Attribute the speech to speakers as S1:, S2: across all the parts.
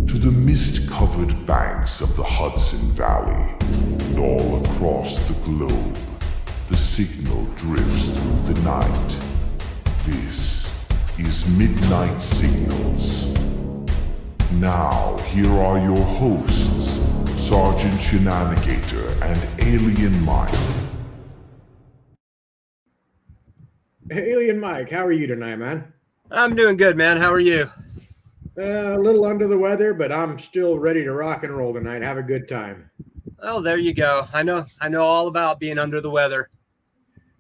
S1: to the mist-covered banks of the Hudson Valley, and all across the globe, the signal drifts through the night. This is Midnight Signals. Now, here are your hosts, Sergeant Shenanigator and Alien Mike.
S2: Alien Mike, how are you tonight, man?
S3: I'm doing good, man. How are you?
S2: A little under the weather, but I'm still ready to rock and roll tonight. Have a good time.
S3: Oh, there you go. I know all about being under the weather.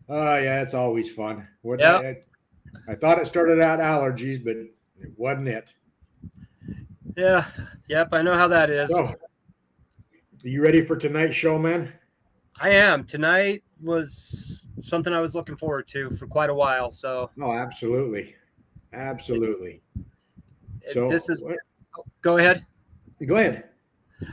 S2: Yeah, it's always fun.
S3: Yep.
S2: I thought it started out allergies, but it wasn't it.
S3: Yeah. Yep. I know how that is.
S2: So, are you ready for tonight's show, man?
S3: I am. Tonight was something I was looking forward to for quite a while. So.
S2: Oh, absolutely. Absolutely.
S3: Go ahead.
S2: Go ahead.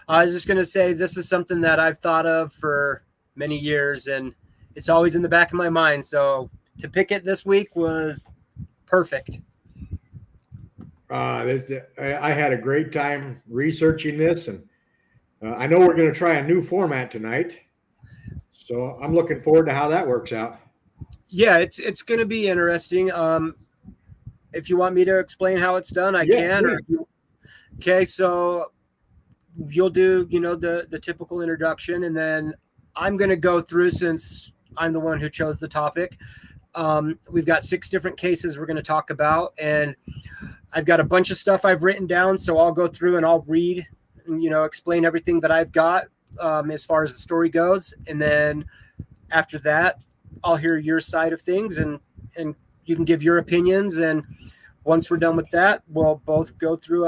S3: I was just going to say this is something that I've thought of for many years, and it's always in the back of my mind. So to pick it this week was perfect.
S2: I had a great time researching this, and I know we're going to try a new format tonight. So I'm looking forward to how that works out.
S3: Yeah, it's going to be interesting. If you want me to explain how it's done, I can. Okay, so you'll do, the typical introduction, and then I'm going to go through, since I'm the one who chose the topic. We've got 6 different cases we're going to talk about, and I've got a bunch of stuff I've written down, so I'll go through and I'll read and, explain everything that I've got as far as the story goes. And then after that, I'll hear your side of things, and you can give your opinions. And once we're done with that, we'll both go through,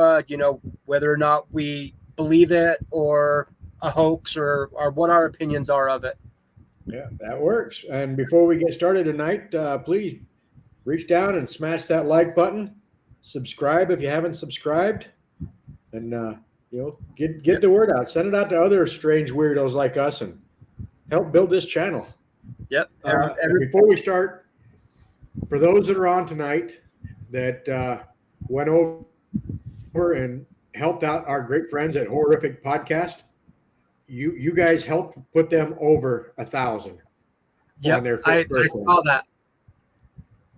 S3: whether or not we believe it or a hoax or what our opinions are of it.
S2: Yeah, that works. And before we get started tonight, please reach down and smash that like button. Subscribe if you haven't subscribed, and get the word out. Send it out to other strange weirdos like us, and help build this channel.
S3: Yep.
S2: Before we start, for those that are on tonight that went over and helped out our great friends at Horrific Podcast, you guys helped put them over 1,000.
S3: Yeah, I saw that.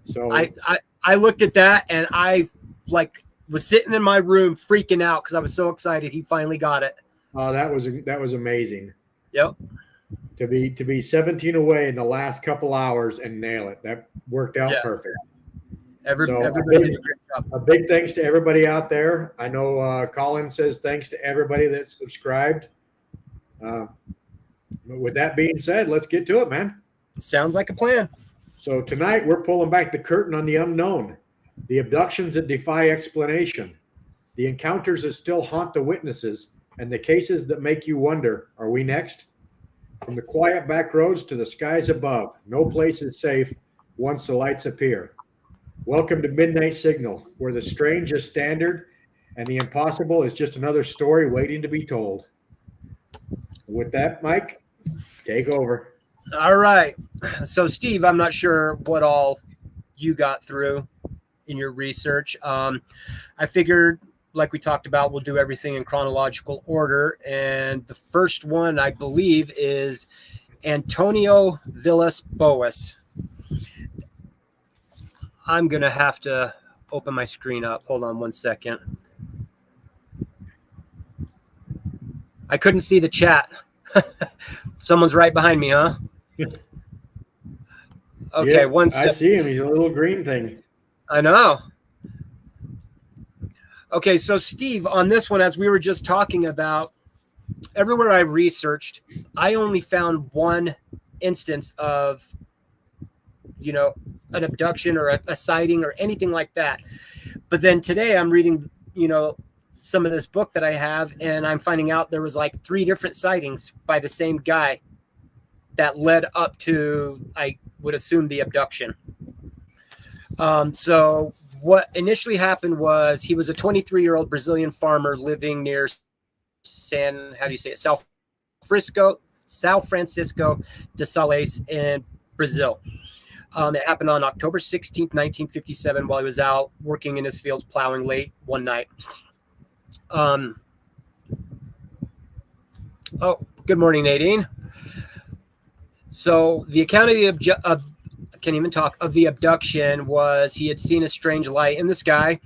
S2: So
S3: I looked at that, and I was sitting in my room freaking out because I was so excited he finally got it.
S2: That was amazing.
S3: Yep.
S2: To be 17 away in the last couple hours and nail it. That worked out perfect.
S3: Everybody did a great job.
S2: A big thanks to everybody out there. I know Colin says thanks to everybody that subscribed. With that being said, let's get to it, man.
S3: Sounds like a plan.
S2: So tonight we're pulling back the curtain on the unknown, the abductions that defy explanation, the encounters that still haunt the witnesses, and the cases that make you wonder, are we next? From the quiet back roads to the skies above, no place is safe once the lights appear. Welcome to Midnight Signal, where the strange is standard and the impossible is just another story waiting to be told. With that, Mike, take over.
S3: All right. So, Steve, I'm not sure what all you got through in your research. I figured, like we talked about, we'll do everything in chronological order. And the first one, I believe, is Antonio Villas Boas. I'm going to have to open my screen up. Hold on one second. I couldn't see the chat. Someone's right behind me, huh? Okay,
S2: yeah,
S3: 1 second.
S2: I see him. He's a little green thing.
S3: I know. Okay, so Steve, on this one, as we were just talking about, everywhere I researched, I only found one instance of, an abduction or a sighting or anything like that. But then today I'm reading, some of this book that I have, and I'm finding out there was 3 different sightings by the same guy that led up to, I would assume, the abduction. So what initially happened was he was a 23-year-old Brazilian farmer living near São Francisco de Sales in Brazil. It happened on October 16th, 1957, while he was out working in his fields plowing late one night. Oh, good morning, Nadine. So the account of the I can't even talk, of the abduction was he had seen a strange light in the sky,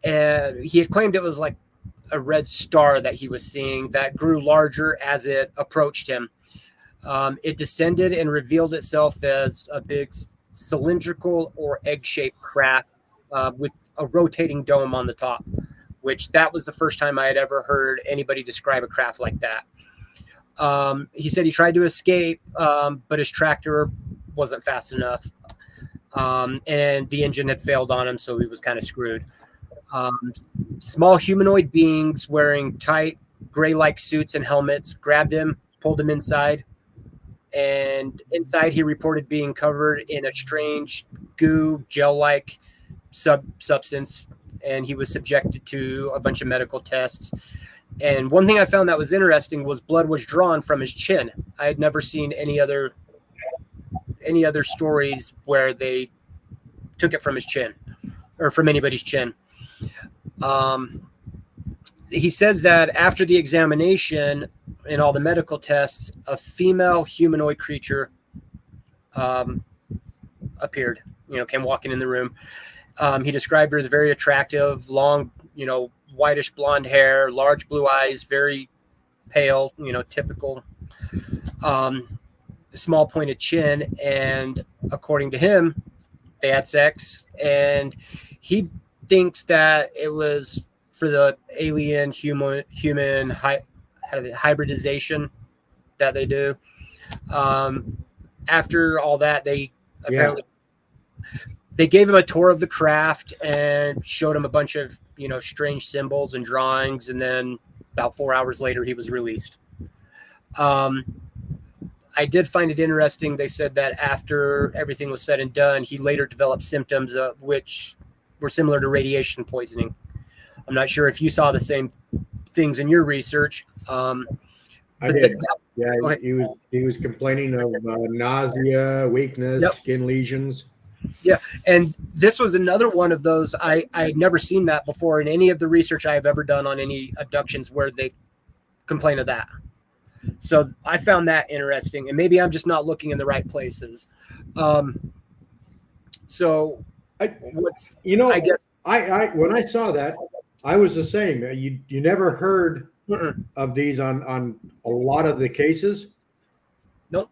S3: and he had claimed it was like a red star that he was seeing that grew larger as it approached him. It descended and revealed itself as a big cylindrical or egg-shaped craft with a rotating dome on the top, which that was the first time I had ever heard anybody describe a craft like that. He said he tried to escape, but his tractor wasn't fast enough, and the engine had failed on him, so he was kind of screwed. Small humanoid beings wearing tight gray-like suits and helmets grabbed him, pulled him inside, and inside he reported being covered in a strange goo, gel-like substance, and he was subjected to a bunch of medical tests. And one thing I found that was interesting was blood was drawn from his chin. I had never seen any other stories where they took it from his chin or from anybody's chin. He says that after the examination and all the medical tests, a female humanoid creature appeared, came walking in the room. He described her as very attractive, long, whitish blonde hair, large blue eyes, very pale, typical, small pointed chin. And according to him, they had sex, and he thinks that it was for the alien human hybridization that they do. After all that, they apparently they gave him a tour of the craft and showed him a bunch of strange symbols and drawings, and then about 4 hours later he was released. I did find it interesting. They said that after everything was said and done, he later developed symptoms of which were similar to radiation poisoning. I'm not sure if you saw the same things in your research.
S2: I did. He was complaining of nausea, weakness, skin lesions.
S3: Yeah, and this was another one of those. I had never seen that before in any of the research I have ever done on any abductions where they complain of that. So I found that interesting, and maybe I'm just not looking in the right places. So
S2: I guess when I saw that, I was the same. You never heard of these on a lot of the cases.
S3: Nope.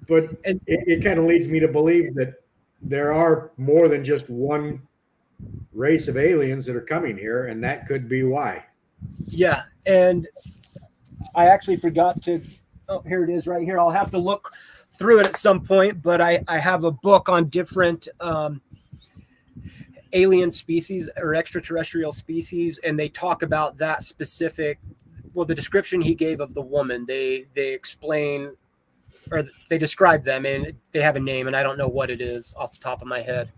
S2: But it kind of leads me to believe that there are more than just one race of aliens that are coming here, and that could be why. Yeah, and I actually forgot to. Oh, here it is, right here. I'll have to look through it at some point, but I have a book on different alien species or extraterrestrial species, and they talk about that specific. Well, the description he gave of the woman, they explain. Or they describe them, and they have a name, and I don't know what it is off the top of my head.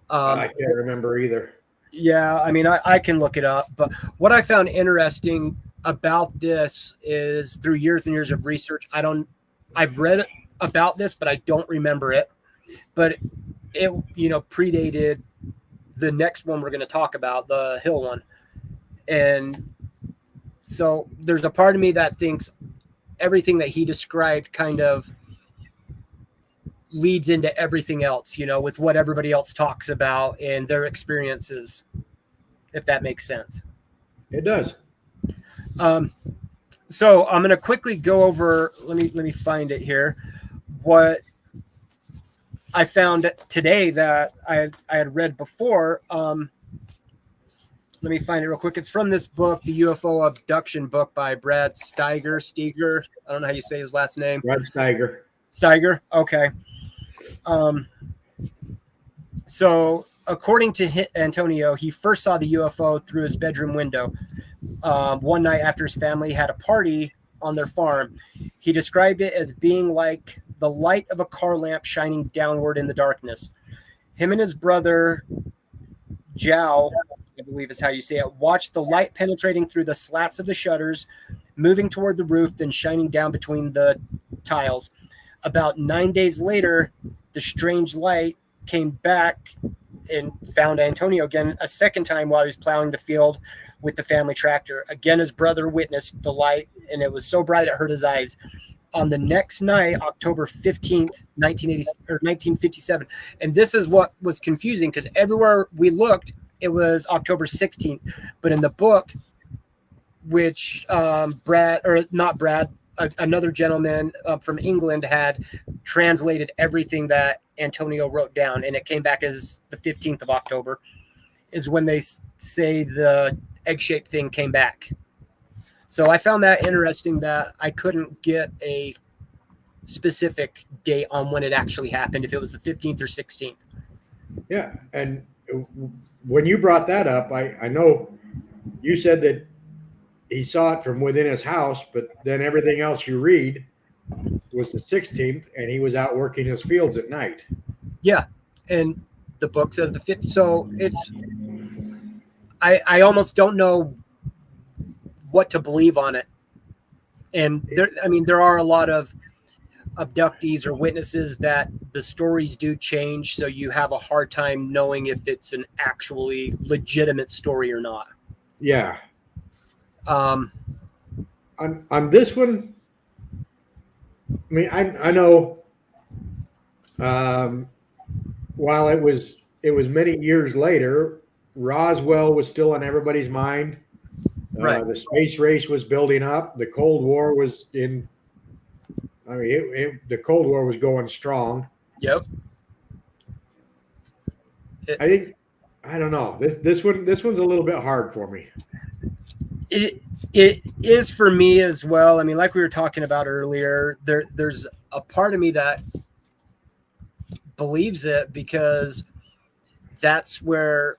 S2: I can't remember either. Yeah, I mean, I can look it up. But what I found interesting about this is through years and years of research, I've read about this, but I don't remember it. But it, predated the next one we're going to talk about, the Hill one. And so there's a part of me that thinks everything that he described kind of leads into everything else, with what everybody else talks about and their experiences, if that makes sense. It does. So I'm going to quickly go over, let me find it here, what I found today that I had read before. Let me find it real quick. It's from this book, the UFO Abduction book by Brad Steiger. I don't know how you say his last name. Brad Steiger. Steiger. Okay. So according to Antonio, he first saw the UFO through his bedroom window one night after his family had a party on their farm. He described it as being like the light of a car lamp shining downward in the darkness. Him and his brother, Zhao, I believe is how you say it, watched the light penetrating through the slats of the shutters, moving toward the roof, then shining down between the tiles. About 9 days later, the strange light came back and found Antonio again a second time while he was plowing the field
S3: with the family tractor. Again, his brother witnessed the light, and it was so bright it hurt his eyes. On the next night, October 15th, 1957. And this is what was confusing, because everywhere we looked, it was October 16th. But in the book, which another gentleman from England had translated everything that Antonio wrote down, and it came back as the 15th of October, is when they say the egg-shaped thing came back. So I found that interesting that I couldn't get a specific date on when it actually happened, if it was the 15th or 16th.
S2: Yeah. And when you brought that up, I know you said that he saw it from within his house, but then everything else you read was the 16th, and he was out working his fields at night.
S3: Yeah. And the book says the 5th. So it's, I almost don't know what to believe on it. And there are a lot of abductees or witnesses that the stories do change, so you have a hard time knowing if it's an actually legitimate story or not.
S2: Yeah. On this one, I mean, I know while it was many years later, Roswell was still on everybody's mind.
S3: Right.
S2: The space race was building up. The Cold War was in. I mean, the Cold War was going strong.
S3: Yep.
S2: I don't know. This one's a little bit hard for me.
S3: It is for me as well. I mean, like we were talking about earlier, there's a part of me that believes it, because that's where,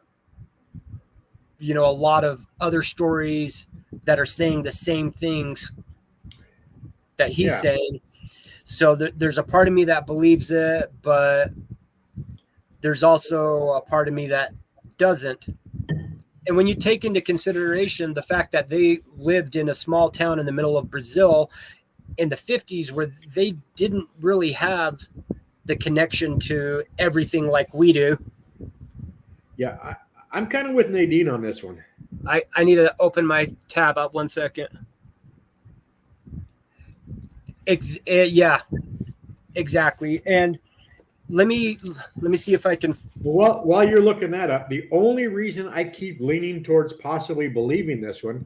S3: a lot of other stories that are saying the same things that he's saying. So there's a part of me that believes it, but there's also a part of me that doesn't. And when you take into consideration the fact that they lived in a small town in the middle of Brazil in the 50s, where they didn't really have the connection to everything like we do.
S2: Yeah, I'm kind of with Nadine on this one.
S3: I need to open my tab up 1 second. Yeah, exactly. And let me see if I can.
S2: Well, while you're looking that up, the only reason I keep leaning towards possibly believing this one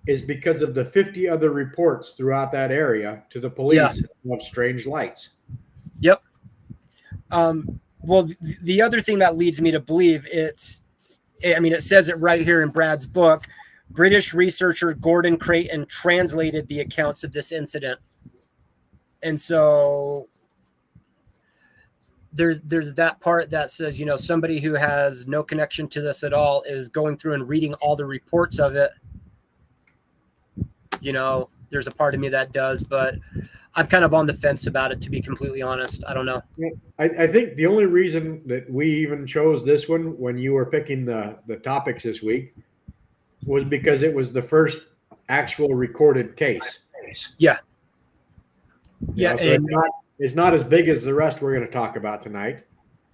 S2: is because of the 50 other reports throughout that area to the police of strange lights.
S3: Yep. Well, the other thing that leads me to believe it says it right here in Brad's book. British researcher Gordon Creighton translated the accounts of this incident. And so there's that part that says, somebody who has no connection to this at all is going through and reading all the reports of it. There's a part of me that does, but I'm kind of on the fence about it, to be completely honest. I don't know.
S2: I think the only reason that we even chose this one when you were picking the topics this week was because it was the first actual recorded case.
S3: Yeah.
S2: Yeah. So it's not as big as the rest we're going to talk about tonight,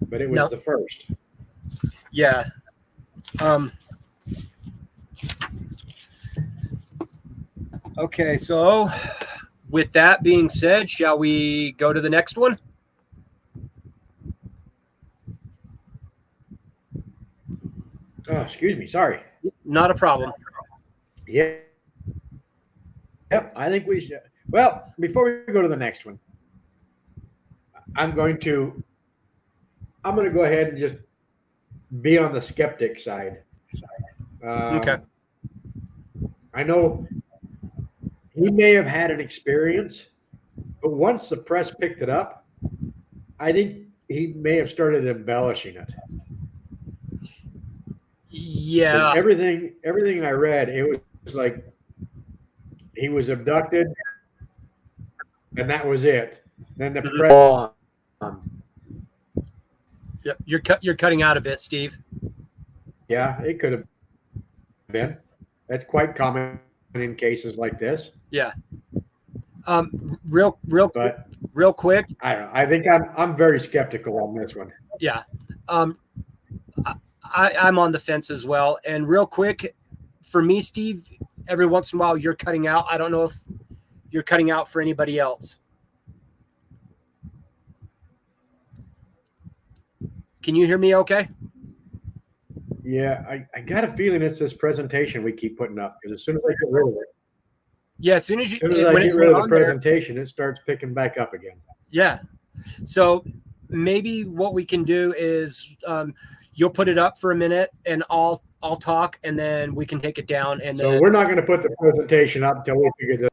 S2: but it was the first.
S3: Yeah. Okay, so with that being said, shall we go to the next one?
S2: Oh, excuse me. Sorry.
S3: Not a problem.
S2: Yeah. Yep. I think we should. Well, before we go to the next one, I'm going to go ahead and just be on the skeptic side.
S3: Okay.
S2: I know he may have had an experience, but once the press picked it up, I think he may have started embellishing it.
S3: Yeah.
S2: Everything I read, it was like he was abducted, and that was it. Then the press.
S3: Yep. You're cutting out a bit, Steve.
S2: Yeah, it could have been. That's quite common in cases like this.
S3: Yeah. Real quick.
S2: I don't know. I think I'm very skeptical on this one.
S3: Yeah. I'm on the fence as well. And real quick, for me, Steve, every once in a while you're cutting out. I don't know if you're cutting out for anybody else. Can you hear me okay?
S2: Yeah, I got a feeling it's this presentation we keep putting up, because as soon as I get rid of it,
S3: Yeah, as soon as
S2: I get rid of the presentation, it starts picking back up again.
S3: Yeah. So maybe what we can do is you'll put it up for a minute and I'll talk, and then we can take it down. And
S2: so
S3: then,
S2: we're not going to put the presentation up until we figure this.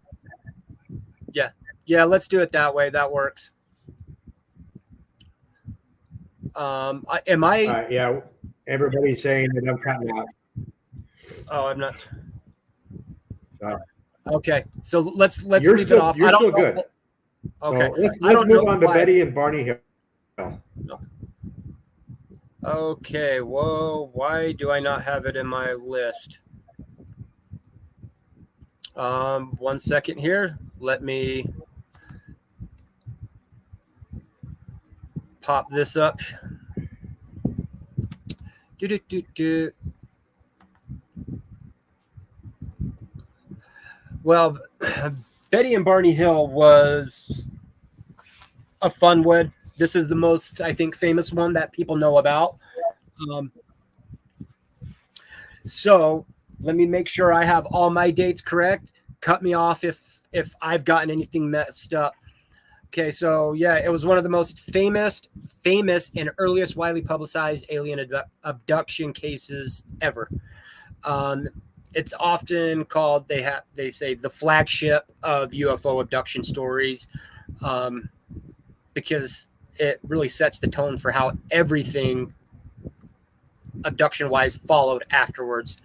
S3: Yeah, let's do it that way. That works.
S2: Yeah, everybody's saying that I'm cutting out.
S3: Oh, I'm not.
S2: So,
S3: Okay, so let's
S2: leave
S3: it off.
S2: You're still good.
S3: Okay,
S2: so let's move on to Betty and Barney Hill.
S3: Okay, whoa, why do I not have it in my list? 1 second here. Let me pop this up. Well, Betty and Barney Hill was a fun one. This is the most, I think, famous one that people know about. So let me make sure I have all my dates correct. Cut me off if I've gotten anything messed up. Okay, so yeah, it was one of the most famous and earliest widely publicized alien abduction cases ever. It's often called, they say, the flagship of UFO abduction stories, because it really sets the tone for how everything abduction-wise followed afterwards.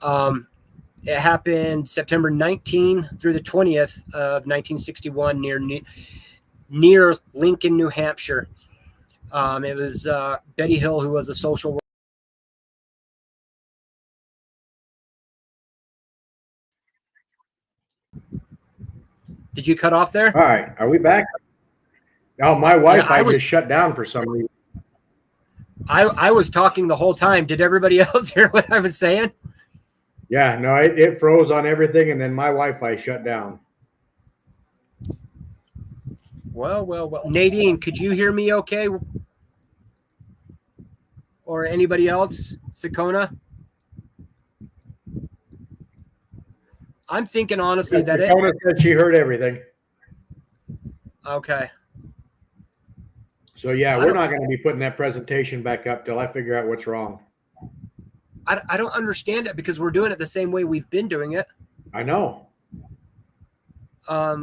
S3: It happened September 19 through the 20th of 1961 near Lincoln, New Hampshire. It was Betty Hill, who was a social worker. Did you cut off there?
S2: All right, are we back? Oh, my Wi-Fi just shut down for some reason.
S3: I was talking the whole time. Did everybody else hear what I was saying?
S2: Yeah, no, it froze on everything, and then my Wi-Fi shut down.
S3: Well. Nadine, could you hear me okay? Or anybody else? Sakona? I'm thinking honestly that
S2: Sakona said she heard everything.
S3: Okay.
S2: So yeah, we're not going to be putting that presentation back up till I figure out what's wrong.
S3: I don't understand it, because we're doing it the same way we've been doing it.
S2: I know.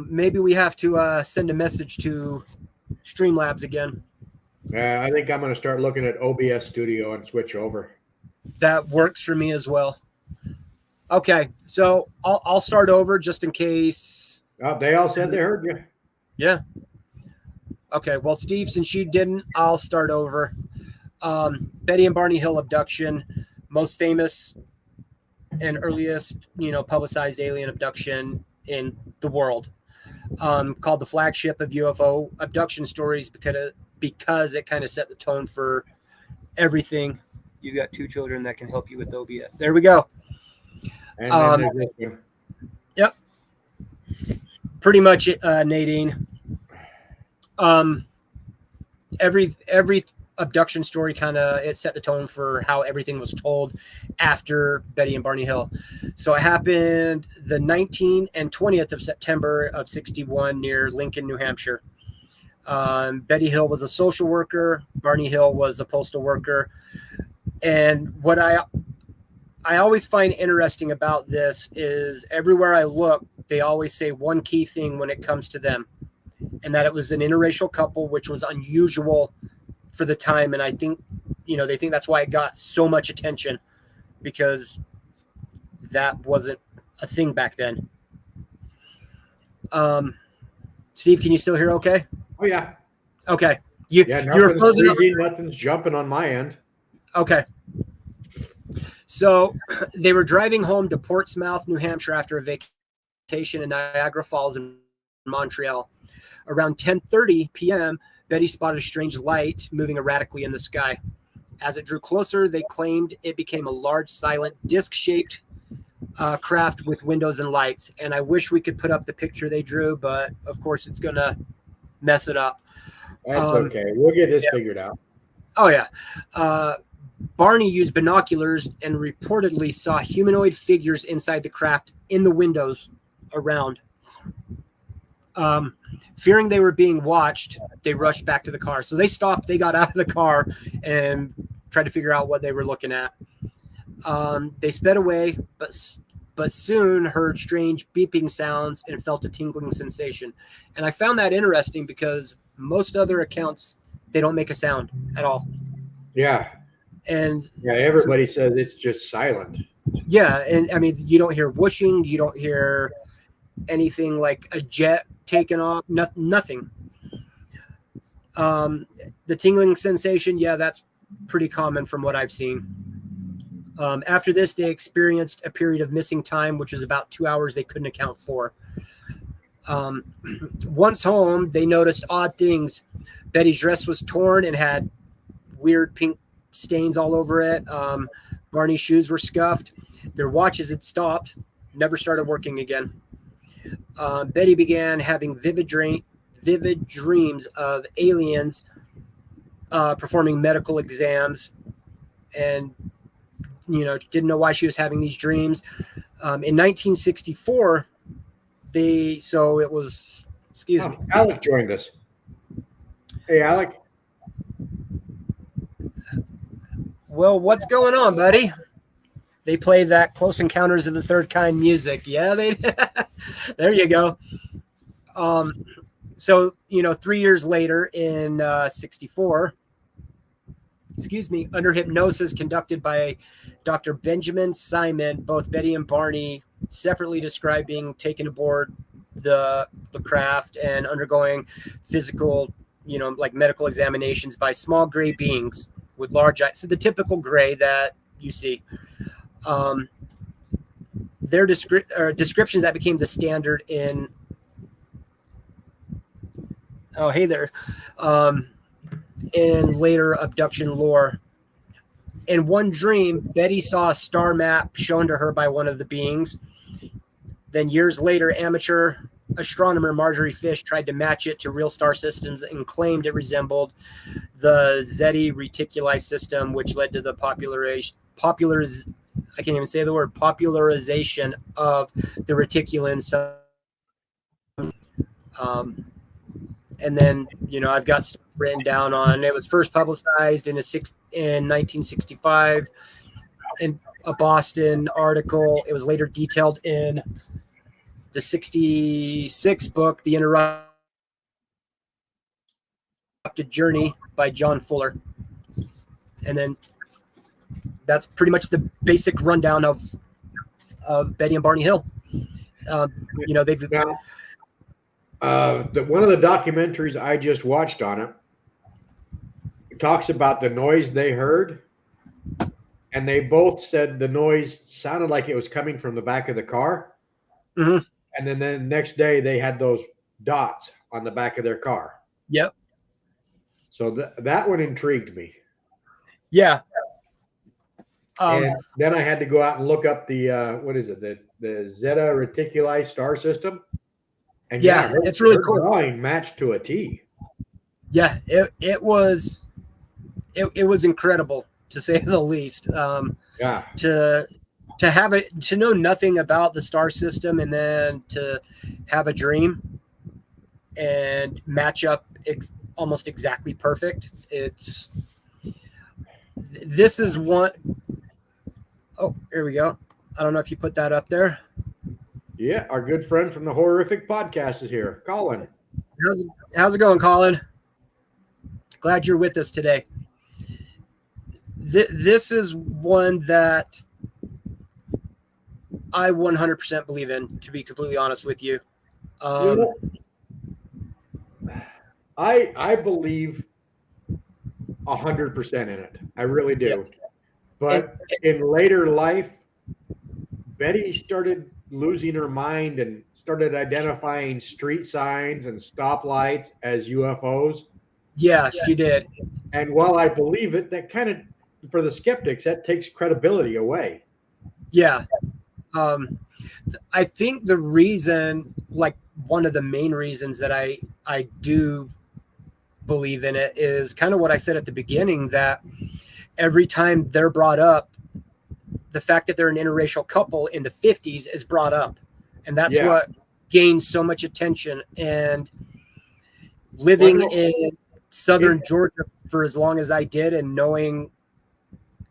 S3: Maybe we have to send a message to Streamlabs again.
S2: I think I'm going to start looking at OBS Studio and switch over.
S3: That works for me as well. Okay, so I'll start over just in case.
S2: Oh, they all said they heard you.
S3: Yeah. Okay, well, Steve, since you didn't, I'll start over. Betty and Barney Hill abduction, most famous and earliest, publicized alien abduction in the world, called the flagship of UFO abduction stories because it kind of set the tone for everything. You got 2 children that can help you with OBS. There we go.
S2: And
S3: yep. Pretty much, Nadine. Every abduction story it set the tone for how everything was told after Betty and Barney Hill. So it happened the 19th and 20th of September of 61 near Lincoln, New Hampshire. Betty Hill was a social worker. Barney Hill was a postal worker. And what I always find interesting about this is everywhere I look, they always say one key thing when it comes to them, and that it was an interracial couple, which was unusual for the time. And I think, they think that's why it got so much attention, because that wasn't a thing back then. Steve, can you still hear okay?
S2: Oh, yeah.
S3: Okay. You were frozen.
S2: Nothing's jumping on my end.
S3: Okay. So they were driving home to Portsmouth, New Hampshire after a vacation in Niagara Falls in Montreal. Around 10:30 p.m., Betty spotted a strange light moving erratically in the sky. As it drew closer, they claimed it became a large, silent, disc-shaped craft with windows and lights. And I wish we could put up the picture they drew, but of course it's going to mess it up.
S2: That's okay. We'll get this figured out.
S3: Oh, yeah. Barney used binoculars and reportedly saw humanoid figures inside the craft in the windows around. Fearing they were being watched, they rushed back to the car. So they stopped, they got out of the car and tried to figure out what they were looking at. They sped away, but soon heard strange beeping sounds and felt a tingling sensation. And I found that interesting because most other accounts, they don't make a sound at all.
S2: Yeah.
S3: And
S2: yeah, everybody says it's just silent.
S3: Yeah. And I mean, you don't hear whooshing, you don't hear anything like a jet taking off, nothing. The tingling sensation, yeah, that's pretty common from what I've seen. After this, they experienced a period of missing time, which was about 2 hours they couldn't account for. Once home, they noticed odd things. Betty's dress was torn and had weird pink stains all over it. Barney's shoes were scuffed. Their watches had stopped, never started working again. Betty began having vivid dreams of aliens performing medical exams, and didn't know why she was having these dreams. In 1964, it was, excuse me.
S2: Alec joined us. Hey, Alec.
S3: Well, what's going on, buddy? They play that Close Encounters of the Third Kind music. Yeah, they. There you go. 3 years later in 64, under hypnosis conducted by Dr. Benjamin Simon, both Betty and Barney separately described being taken aboard the craft and undergoing physical, like medical examinations by small gray beings with large eyes. So the typical gray that you see. Their descriptions that became the standard in in later abduction lore. In one dream, Betty saw a star map shown to her by one of the beings. Then years later, amateur astronomer Marjorie Fish tried to match it to real star systems and claimed it resembled the Zeta Reticuli system, which led to the popularization of the reticulin. And then, I've got stuff written down on it. Was first publicized in 1965 in a Boston article. It was later detailed in the 66 book, The Interrupted Journey by John Fuller. And then that's pretty much the basic rundown of Betty and Barney Hill. They've
S2: one of the documentaries I just watched on it talks about the noise they heard, and they both said the noise sounded like it was coming from the back of the car.
S3: Mm-hmm.
S2: And then the next day they had those dots on the back of their car.
S3: Yep.
S2: So that one intrigued me.
S3: Yeah.
S2: And then I had to go out and look up the the Zeta Reticuli star system. And
S3: it's really cool.
S2: Drawing matched to a T.
S3: Yeah, it was incredible, to say the least. To have it, to know nothing about the star system and then to have a dream and match up almost exactly perfect. This is one. Oh, here we go. I don't know if you put that up there.
S2: Yeah, our good friend from the Horrific Podcast is here, Colin.
S3: How's it going, Colin? Glad you're with us today. This is one that I 100% believe in, to be completely honest with you.
S2: I believe 100% in it. I really do. Yep. But in later life, Betty started losing her mind and started identifying street signs and stoplights as UFOs.
S3: Yeah, she did.
S2: And while I believe it, that kind of, for the skeptics, that takes credibility away.
S3: Yeah. I think the reason, like one of the main reasons that I do believe in it is kind of what I said at the beginning, that every time they're brought up, the fact that they're an interracial couple in the 50s is brought up. And that's what gains so much attention. And living in southern Georgia for as long as I did, and knowing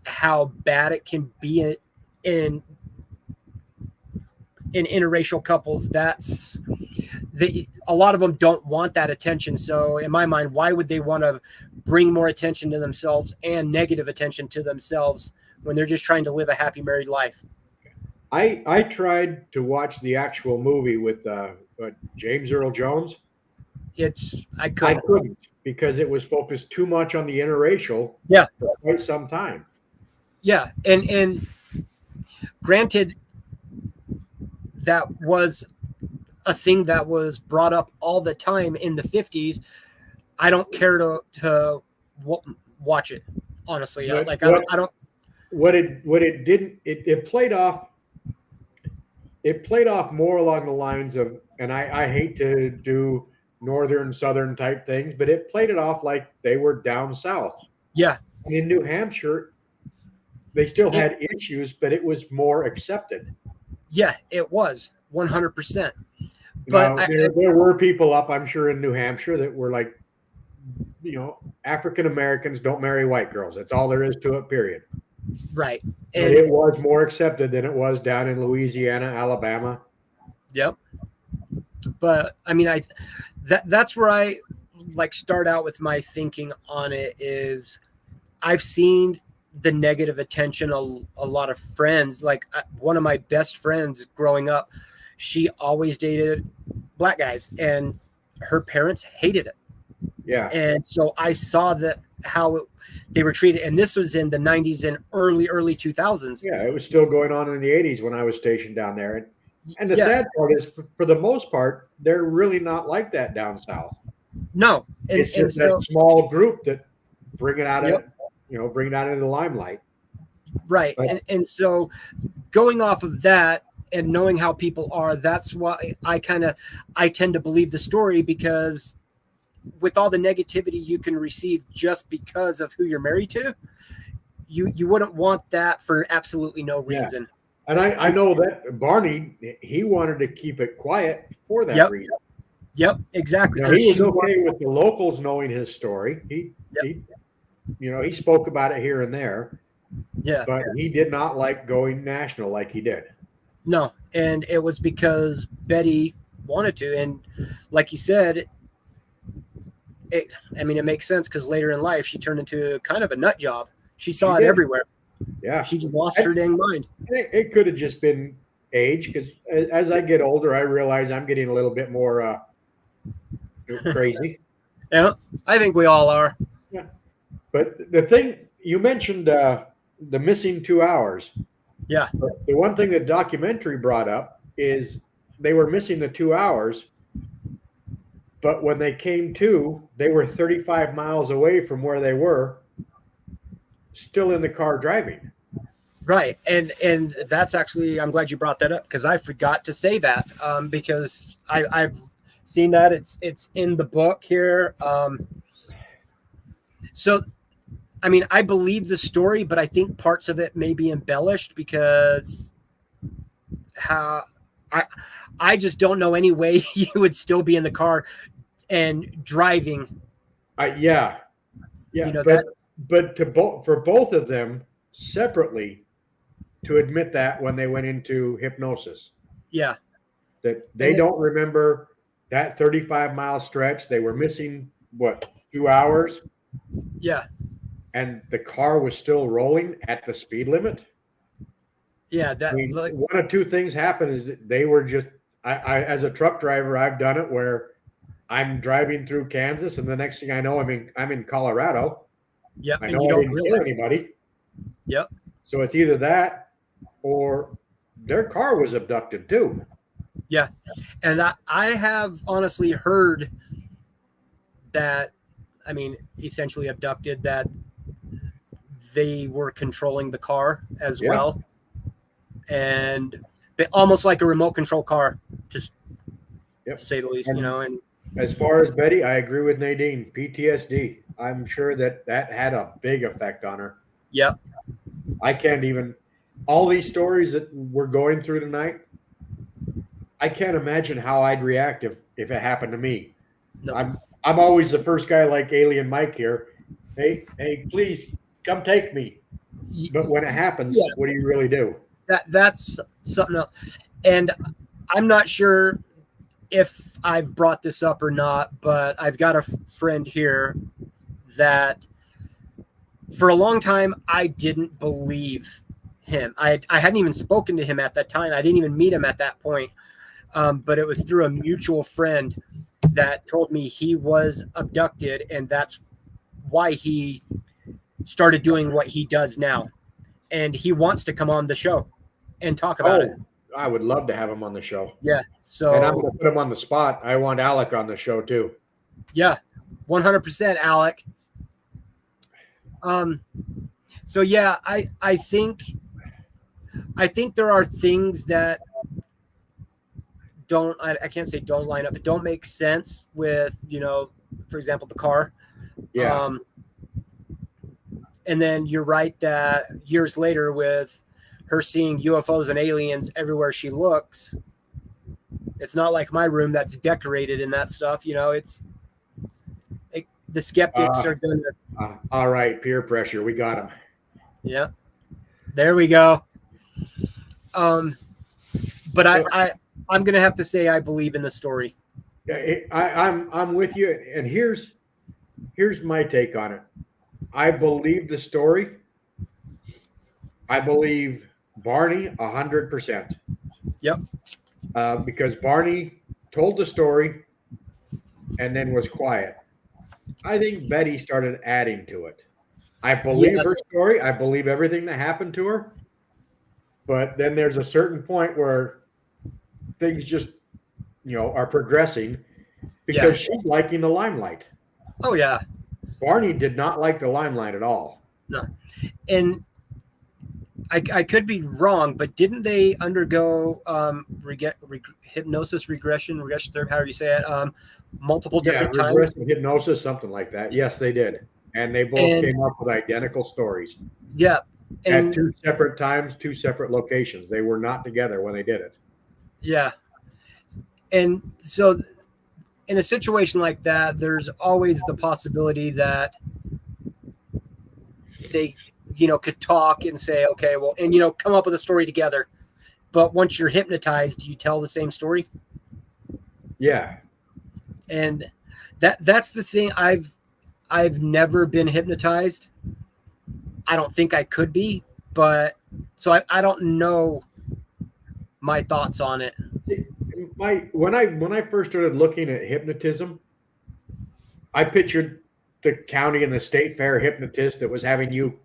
S3: how bad it can be in interracial couples, a lot of them don't want that attention. So in my mind, why would they want to bring more attention to themselves and negative attention to themselves when they're just trying to live a happy married life?
S2: I tried to watch the actual movie with James Earl Jones. I couldn't, because it was focused too much on the interracial.
S3: Yeah,
S2: for quite some time.
S3: Yeah, and granted, that was a thing that was brought up all the time in the 50s. I don't care to watch it, honestly. I don't.
S2: What it didn't, it played off. It played off more along the lines of, and I hate to do northern southern type things, but it played it off like they were down south.
S3: Yeah.
S2: And in New Hampshire, they still had issues, but it was more accepted.
S3: Yeah, it was 100%.
S2: But now, there were people up, I'm sure, in New Hampshire that were like, African Americans don't marry white girls. That's all there is to it, period.
S3: Right.
S2: And it was more accepted than it was down in Louisiana, Alabama.
S3: Yep. But I mean, that's where I start out with my thinking on it is I've seen the negative attention. A lot of friends, like one of my best friends growing up, she always dated black guys and her parents hated it.
S2: Yeah.
S3: And so I saw they were treated, and this was in the 90s and early 2000s.
S2: Yeah, it was still going on in the 80s when I was stationed down there. And the sad part is, for the most part, they're really not like that down south.
S3: No.
S2: It's just that small group that bring it out of, bring it out into the limelight.
S3: Right. And so going off of that and knowing how people are, that's why I tend to believe the story, because with all the negativity you can receive just because of who you're married to, you wouldn't want that for absolutely no reason.
S2: Yeah. And I know that Barney, he wanted to keep it quiet for that reason.
S3: Yep, exactly.
S2: He was okay with the locals knowing his story. He spoke about it here and there.
S3: Yeah.
S2: But he did not like going national like he did.
S3: No, and it was because Betty wanted to. And like you said, it makes sense, because later in life she turned into kind of a nut job. She saw it everywhere.
S2: Yeah.
S3: She just lost her dang mind.
S2: It could have just been age, because as I get older, I realize I'm getting a little bit more crazy.
S3: Yeah, I think we all are.
S2: Yeah. But the thing, you mentioned the missing 2 hours.
S3: Yeah.
S2: But the one thing the documentary brought up is they were missing the 2 hours, but when they came to, they were 35 miles away from where they were, still in the car driving.
S3: Right. And that's actually, I'm glad you brought that up, because I forgot to say that, because I've seen that it's in the book here. So, I mean, I believe the story, but I think parts of it may be embellished, because I just don't know any way you would still be in the car and driving.
S2: Yeah. But for both of them separately to admit that when they went into hypnosis.
S3: Yeah.
S2: That they don't remember that 35-mile stretch. They were missing, 2 hours?
S3: Yeah.
S2: And the car was still rolling at the speed limit.
S3: Yeah.
S2: One of two things happened is that they were just, I as a truck driver, I've done it where I'm driving through Kansas, and the next thing I know, I'm in Colorado.
S3: Yep.
S2: I know I didn't kill anybody.
S3: Yep.
S2: So it's either that or their car was abducted too.
S3: Yeah. And I have honestly heard that, essentially abducted, that they were controlling the car as well. And almost like a remote control car, just
S2: Yep.
S3: to say the least,
S2: And
S3: you know. And
S2: as far as Betty, I agree with Nadine. PTSD. I'm sure that had a big effect on her.
S3: yeah,
S2: I can't even, all these stories that we're going through tonight, I can't imagine how I'd react if it happened to me.
S3: no,
S2: I'm always the first guy like Alien Mike here. Hey, please come take me. But when it happens,
S3: yeah,
S2: what do you really do?
S3: that's something else. And I'm not sure if I've brought this up or not, but I've got a friend here that for a long time I didn't believe him. I hadn't even spoken to him at that time. I didn't even meet him at that point. But it was through a mutual friend that told me he was abducted, and that's why he started doing what he does now. And he wants to come on the show and talk about it.
S2: I would love to have him on the show.
S3: Yeah. So,
S2: and I'm going to put him on the spot. I want Alec on the show too.
S3: Yeah, 100% Alec. So yeah, I think there are things that don't, I can't say don't line up, but don't make sense with, you know, for example, the car.
S2: Yeah.
S3: And then you're right that years later with her seeing UFOs and aliens everywhere she looks, it's not like my room that's decorated and that stuff, you know, the skeptics are going
S2: to. All right. Peer pressure. We got him.
S3: Yeah. There we go. But I'm going to have to say, I believe in the story.
S2: I'm with you. And here's my take on it. I believe the story. I believe Barney 100%.
S3: Yep.
S2: Because Barney told the story and then was quiet. I think Betty started adding to it. I believe her story. I believe everything that happened to her. But then there's a certain point where things just, you know, are progressing because she's liking the limelight.
S3: Oh, yeah.
S2: Barney did not like the limelight at all.
S3: No. And I could be wrong, but didn't they undergo hypnosis regression therapy, however you say it, multiple different times?
S2: Hypnosis, something like that. Yes, they did. And they both came up with identical stories.
S3: Yeah. And
S2: at 2 separate times, 2 separate locations. They were not together when they did it.
S3: Yeah. And so in a situation like that, there's always the possibility that they, you know, could talk and say, okay, well, and, you know, come up with a story together. But once you're hypnotized, do you tell the same story?
S2: Yeah.
S3: And that's the thing. I've never been hypnotized. I don't think I could be, but so I don't know my thoughts on it.
S2: When I first started looking at hypnotism, I pictured the county and the state fair hypnotist that was having you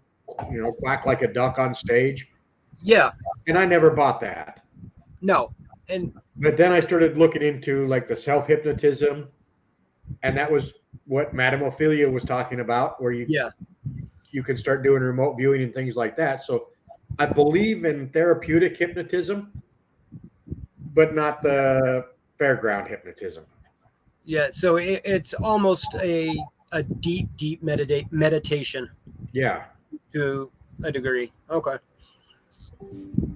S2: know, quack like a duck on stage.
S3: Yeah.
S2: And I never bought that.
S3: No.
S2: But then I started looking into like the self-hypnotism, and that was what Madame Ophelia was talking about, where you can start doing remote viewing and things like that. So I believe in therapeutic hypnotism, but not the fairground hypnotism.
S3: Yeah, so it's almost a deep meditation.
S2: Yeah.
S3: To a degree. Okay.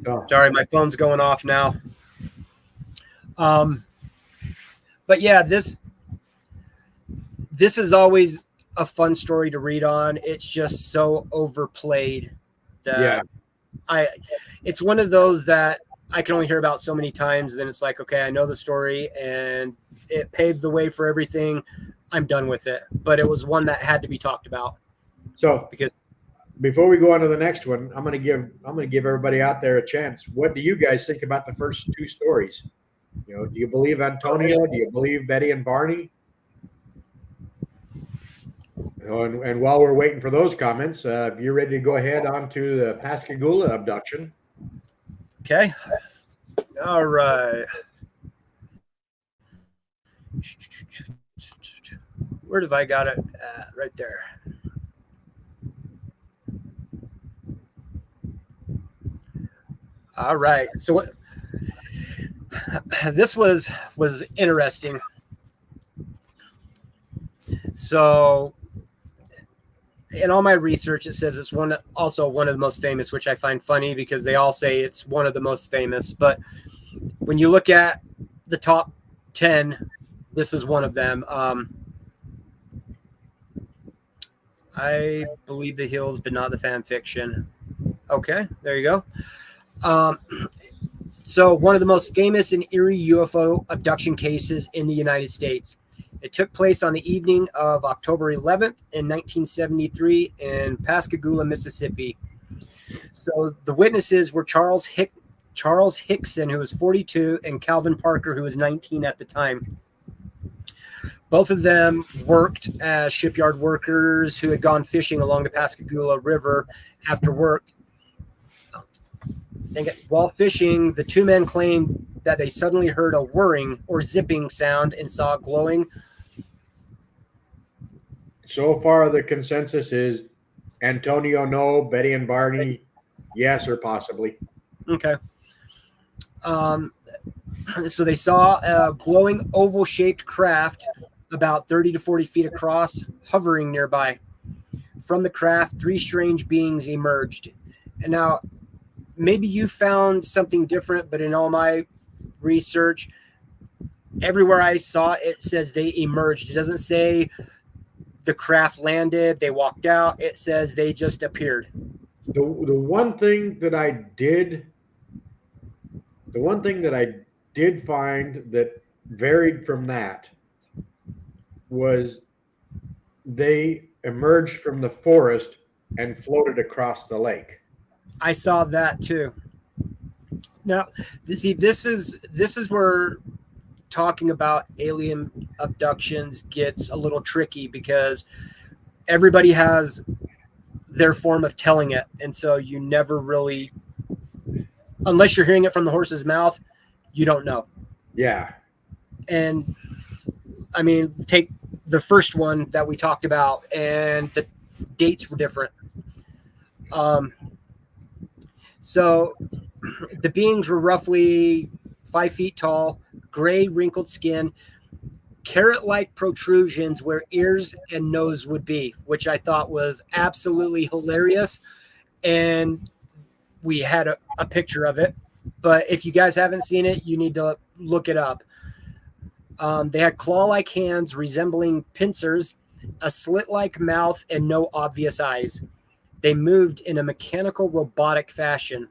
S2: Oh.
S3: Sorry, my phone's going off now. But yeah, this is always a fun story to read on. It's just so overplayed that it's one of those that I can only hear about so many times. Then it's like, okay, I know the story and it paved the way for everything. I'm done with it. But it was one that had to be talked about.
S2: So
S3: because
S2: before we go on to the next one, I'm going to give everybody out there a chance. What do you guys think about the first 2 stories? You know, do you believe Antonio? Do you believe Betty and Barney? You know, and while we're waiting for those comments, if you're ready to go ahead on to the Pascagoula abduction.
S3: Okay. All right. Where have I got it at? Right there. All right. So This was interesting. So in all my research, it says it's also one of the most famous, which I find funny because they all say it's one of the most famous. But when you look at the top 10, this is one of them. I believe the hills, but not the fan fiction. Okay, there you go. So one of the most famous and eerie UFO abduction cases in the United States. It took place on the evening of October 11th in 1973 in Pascagoula, Mississippi. So the witnesses were Charles Hickson, who was 42, and Calvin Parker, who was 19 at the time. Both of them worked as shipyard workers who had gone fishing along the Pascagoula River after work. While fishing, the two men claimed that they suddenly heard a whirring or zipping sound and saw it glowing.
S2: So far, the consensus is Antonio, no, Betty and Barney, yes, or possibly.
S3: Okay. So they saw a glowing oval-shaped craft about 30 to 40 feet across, hovering nearby. From the craft, three strange beings emerged. And now, maybe you found something different, but in all my research, everywhere I saw it says they emerged. It doesn't say the craft landed, they walked out. It says they just appeared.
S2: The one thing that I did find that varied from that was they emerged from the forest and floated across the lake.
S3: I saw that too. Now, see, this is where talking about alien abductions gets a little tricky because everybody has their form of telling it, and so you never really, unless you're hearing it from the horse's mouth, you don't know.
S2: Yeah. And
S3: I mean, take the first one that we talked about, and the dates were different. So the beings were roughly 5 feet tall, gray, wrinkled skin, carrot-like protrusions where ears and nose would be, which I thought was absolutely hilarious. And we had a picture of it. But if you guys haven't seen it, you need to look it up. They had claw-like hands resembling pincers, a slit-like mouth, and no obvious eyes. They moved in a mechanical robotic fashion,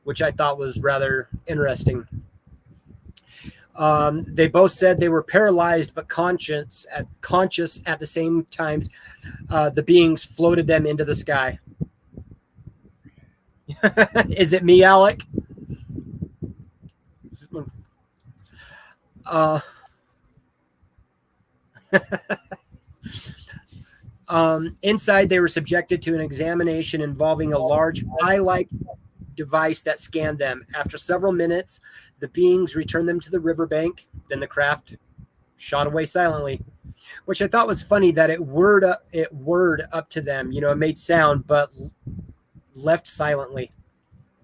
S3: which I thought was rather interesting. They both said they were paralyzed but conscious at the same times. The beings floated them into the sky. Is it me, Alec? Inside, they were subjected to an examination involving a large eye-like device that scanned them. After several minutes, the beings returned them to the riverbank. Then the craft shot away silently, which I thought was funny that it whirred up to them. You know, it made sound, but left silently.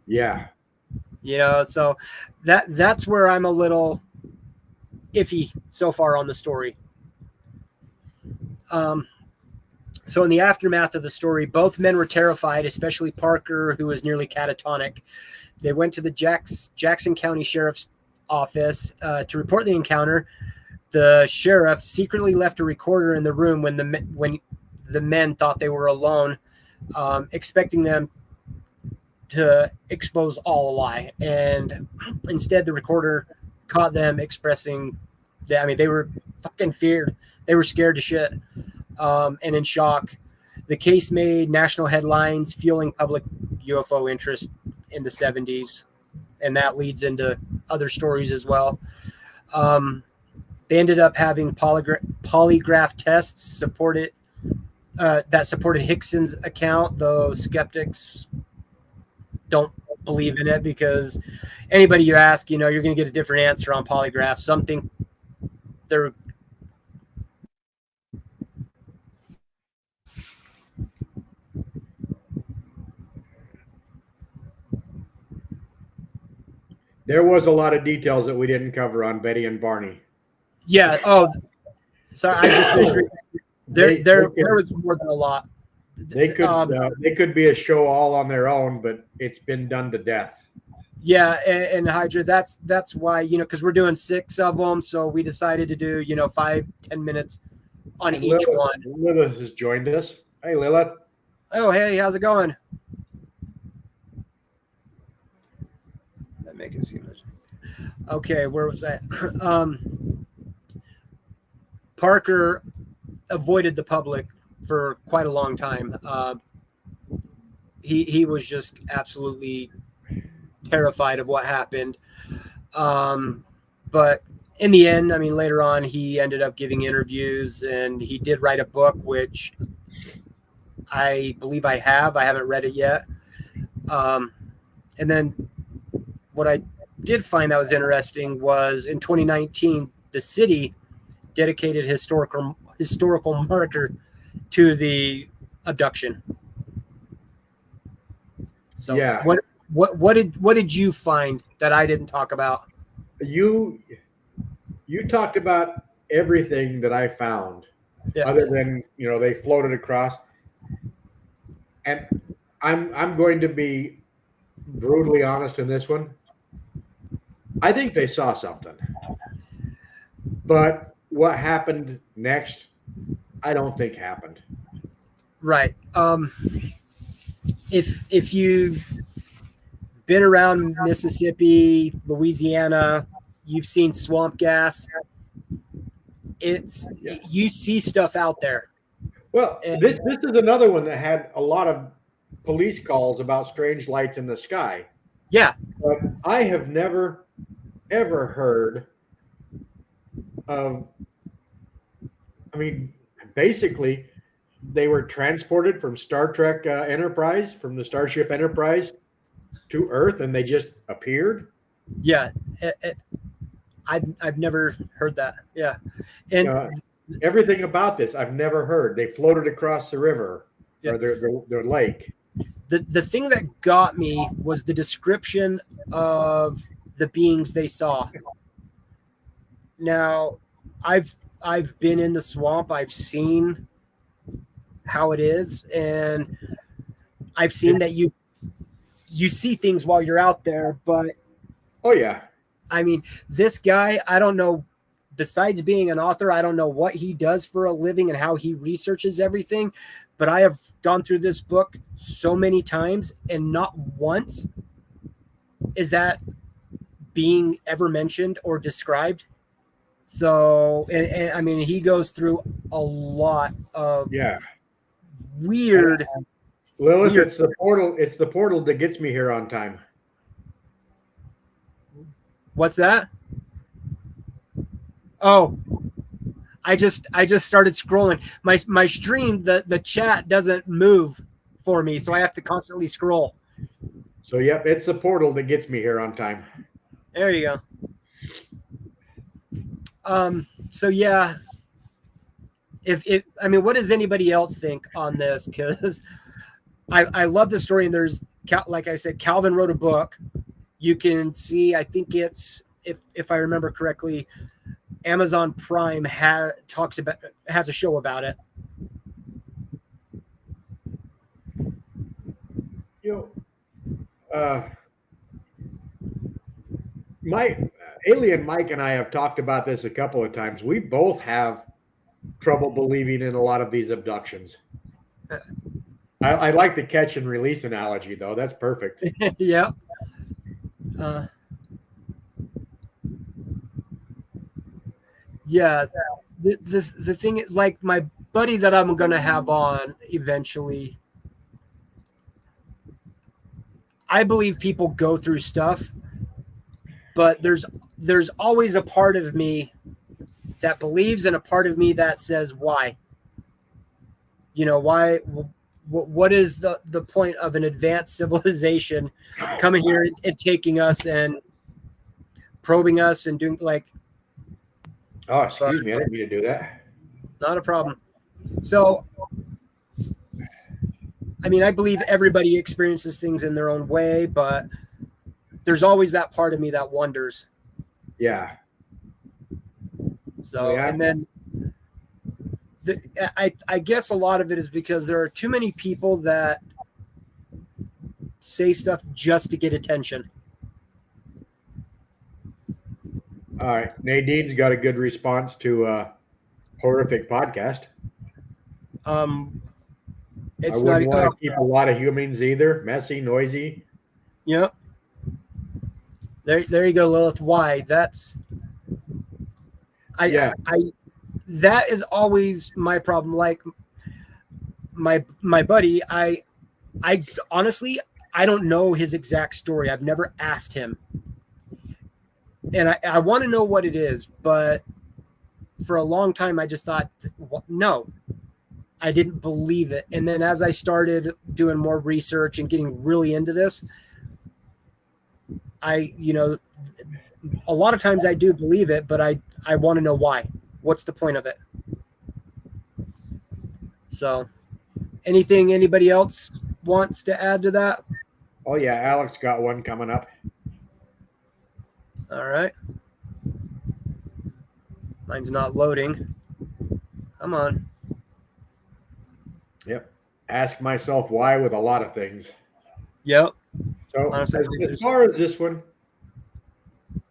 S2: Yeah.
S3: You know, so that's where I'm a little iffy so far on the story. So in the aftermath of the story, both men were terrified, especially Parker, who was nearly catatonic. They went to the Jackson County Sheriff's Office to report the encounter. The sheriff secretly left a recorder in the room when the men thought they were alone, expecting them to expose all a lie. And instead, the recorder caught them expressing that, I mean, they were fucking feared. They were scared to shit. And in shock. The case made national headlines, fueling public UFO interest in the 70s, and that leads into other stories as well. They ended up having polygraph tests that supported Hickson's account, though skeptics don't believe in it because anybody you ask, you know, you're going to get a different answer on polygraph. Something they're
S2: There was a lot of details that we didn't cover on Betty and Barney.
S3: Yeah. Oh, sorry. I just finished. There was more than a lot.
S2: They could be a show all on their own, but it's been done to death.
S3: Yeah, and Hydra, that's why, because we're doing 6 of them, so we decided to do 5-10 minutes on each one.
S2: Lilith has joined us. Hey, Lilith.
S3: Oh, hey, how's it going? That make it seem much. Okay, where was that? Parker avoided the public for quite a long time. He was just absolutely terrified of what happened. But in the end, I mean, later on, he ended up giving interviews, and he did write a book, which I believe I haven't read it yet. And then what I did find that was interesting was in 2019, the city dedicated historical marker to the abduction. So
S2: yeah,
S3: what did you find that I didn't talk about?
S2: You talked about everything that I found, other than they floated across. And I'm going to be brutally honest in this one. I think they saw something, but what happened next, I don't think happened.
S3: Right. If you've been around Mississippi, Louisiana, you've seen swamp gas. You see stuff out there.
S2: Well, this is another one that had a lot of police calls about strange lights in the sky.
S3: Yeah.
S2: But I have never, ever heard of, I mean, basically, they were transported from Star Trek Enterprise, from the Starship Enterprise to Earth, and they just appeared.
S3: Yeah. I've never heard that. Yeah. And
S2: everything about this I've never heard. They floated across the river or their lake.
S3: The thing that got me was the description of the beings they saw. Now, I've been in the swamp. I've seen how it is, and I've seen that you see things while you're out there. But
S2: oh yeah,
S3: I mean, this guy, I don't know. Besides being an author, I don't know what he does for a living and how he researches everything. But I have gone through this book so many times, and not once is that being ever mentioned or described. So, and I mean, he goes through a lot of weird.
S2: Lilith, it's the portal. It's the portal that gets me here on time.
S3: What's that? Oh, I just started scrolling. My stream, the chat doesn't move for me, so I have to constantly scroll.
S2: So yep, it's the portal that gets me here on time.
S3: There you go. So yeah, if I mean, what does anybody else think on this? Because I love the story, and there's, like I said, Calvin wrote a book. You can see, I think it's, if I remember correctly, Amazon Prime has a show about it.
S2: Alien Mike and I have talked about this a couple of times. We both have trouble believing in a lot of these abductions. I like the catch and release analogy, though. That's perfect.
S3: Yeah. Yeah. The thing is, like, my buddy that I'm going to have on eventually, I believe people go through stuff, but there's always a part of me that believes and a part of me that says, why? Why? What is the point of an advanced civilization coming here and taking us and probing us and doing, like...
S2: Oh, excuse me. I didn't mean to do that.
S3: Not a problem. So, I mean, I believe everybody experiences things in their own way, but there's always that part of me that wonders.
S2: Yeah.
S3: So,
S2: Yeah.
S3: and then I guess a lot of it is because there are too many people that say stuff just to get attention.
S2: All right. Nadine's got a good response to horrific podcast.
S3: It's
S2: I wouldn't
S3: not.
S2: want to keep a lot of humans either. Messy, noisy.
S3: Yeah. There you go, Lilith. Why? That is always my problem. Like my buddy, I honestly, I don't know his exact story. I've never asked him. And I want to know what it is, but for a long time, I just thought, no, I didn't believe it. And then as I started doing more research and getting really into this, a lot of times I do believe it, but I want to know why. What's the point of it? So anybody else wants to add to that?
S2: Oh, yeah. Alex got one coming up.
S3: All right. Mine's not loading. Come on.
S2: Yep. Ask myself why with a lot of things.
S3: Yep.
S2: So
S3: Honestly,
S2: as far as this one,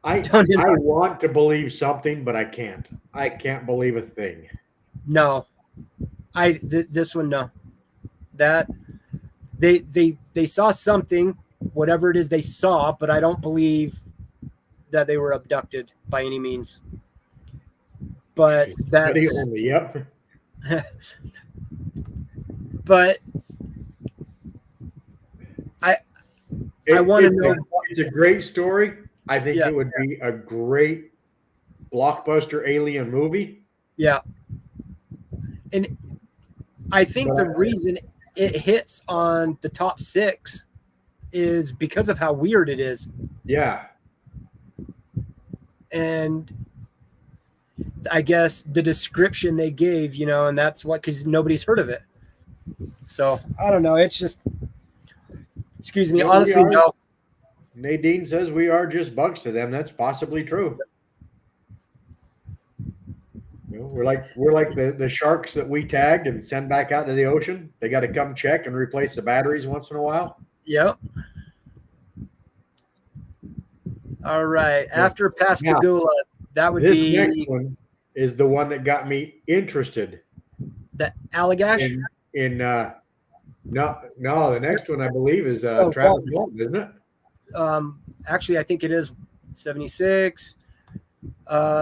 S2: I want to believe something, but I can't. I can't believe a thing.
S3: No. This one, no. That they saw something, whatever it is they saw, but I don't believe that they were abducted by any means. But that's
S2: only, yep.
S3: But I want to know.
S2: It's a great story. I think it would be a great blockbuster alien movie.
S3: Yeah. And I think the reason it hits on the top 6 is because of how weird it is.
S2: Yeah.
S3: And I guess the description they gave, and that's what, because nobody's heard of it. So I don't know. It's just, excuse me. Honestly, no.
S2: Nadine says we are just bugs to them. That's possibly true. We're like the sharks that we tagged and send back out to the ocean. They got to come check and replace the batteries once in a while.
S3: Yep. All right. After Pascagoula, that would be.
S2: This next one is the one that got me interested.
S3: The Allagash?
S2: No, the next one I believe is Travis Walton, isn't it?
S3: Actually, I think it is 76,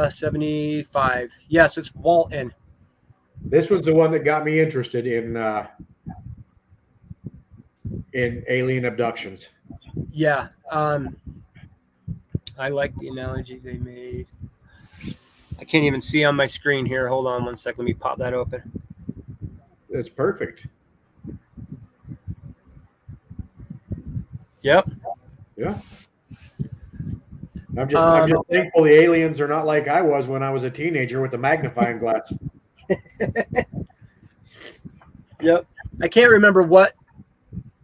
S3: 75. Yes, it's Walton.
S2: This was the one that got me interested in alien abductions.
S3: Yeah. I like the analogy they made. I can't even see on my screen here. Hold on one second. Let me pop that open.
S2: That's perfect.
S3: Yep.
S2: Yeah. I'm just thankful the aliens are not like I was when I was a teenager with the magnifying glass.
S3: Yep. I can't remember what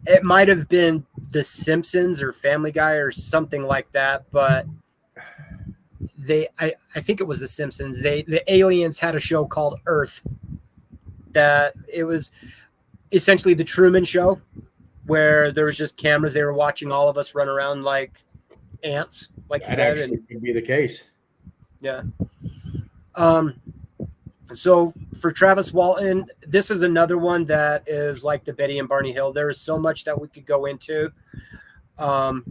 S3: it might have been, The Simpsons or Family Guy or something like that, but I think it was The Simpsons. The aliens had a show called Earth that it was essentially the Truman Show, where there was just cameras. They were watching all of us run around like ants, like you said.
S2: And could be the case.
S3: Yeah. So for Travis Walton, this is another one that is like the Betty and Barney Hill. There is so much that we could go into. But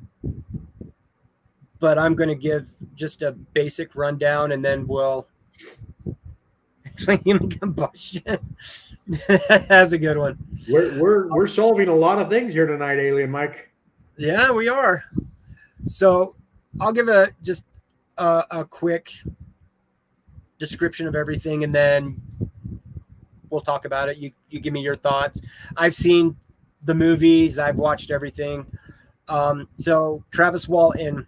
S3: I'm going to give just a basic rundown, and then we'll explain human combustion. That's a good one.
S2: We're solving a lot of things here tonight, Alien Mike.
S3: Yeah, we are. So I'll give just a quick description of everything, and then we'll talk about it. You give me your thoughts. I've seen the movies. I've watched everything. So Travis Walton,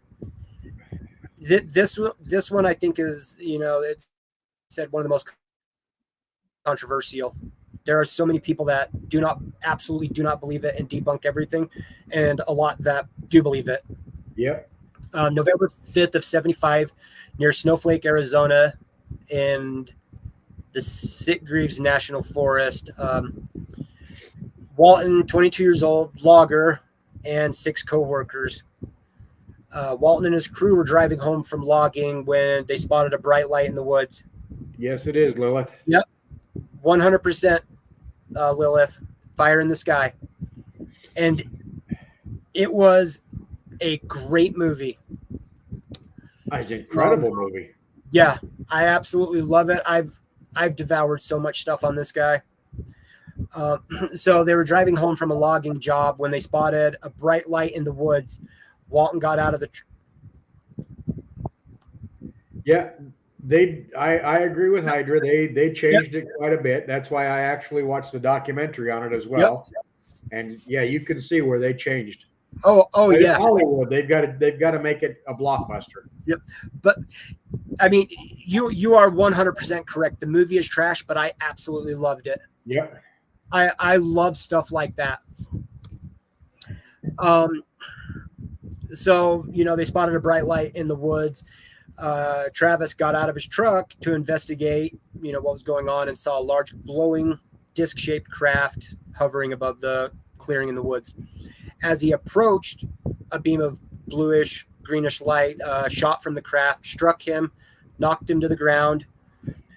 S3: this one I think is, it's said one of the most controversial. There are so many people that absolutely do not believe it and debunk everything, and a lot that do believe it.
S2: Yep.
S3: November 5th of 75 near Snowflake, Arizona, in the Sitgreaves National Forest. Walton, 22 years old, logger, and 6 co-workers. Walton and his crew were driving home from logging when they spotted a bright light in the woods.
S2: Yes, it is, Lilith.
S3: Yep, 100% Lilith, fire in the sky. And it was a great movie.
S2: It's an incredible movie.
S3: Yeah, I absolutely love it. I've devoured so much stuff on this guy. So they were driving home from a logging job when they spotted a bright light in the woods. Walton got out of the.
S2: Yeah, I agree with Hydra. They changed it quite a bit. That's why I actually watched the documentary on it as well. Yep. And yeah, you can see where they changed.
S3: Oh yeah.
S2: Hollywood, they've got to make it a blockbuster.
S3: Yep. But I mean, you are 100% correct. The movie is trash, but I absolutely loved it.
S2: Yep.
S3: I love stuff like that. So, they spotted a bright light in the woods. Travis got out of his truck to investigate, what was going on, and saw a large glowing disc-shaped craft hovering above the clearing in the woods. As he approached, a beam of bluish, greenish light shot from the craft, struck him, knocked him to the ground.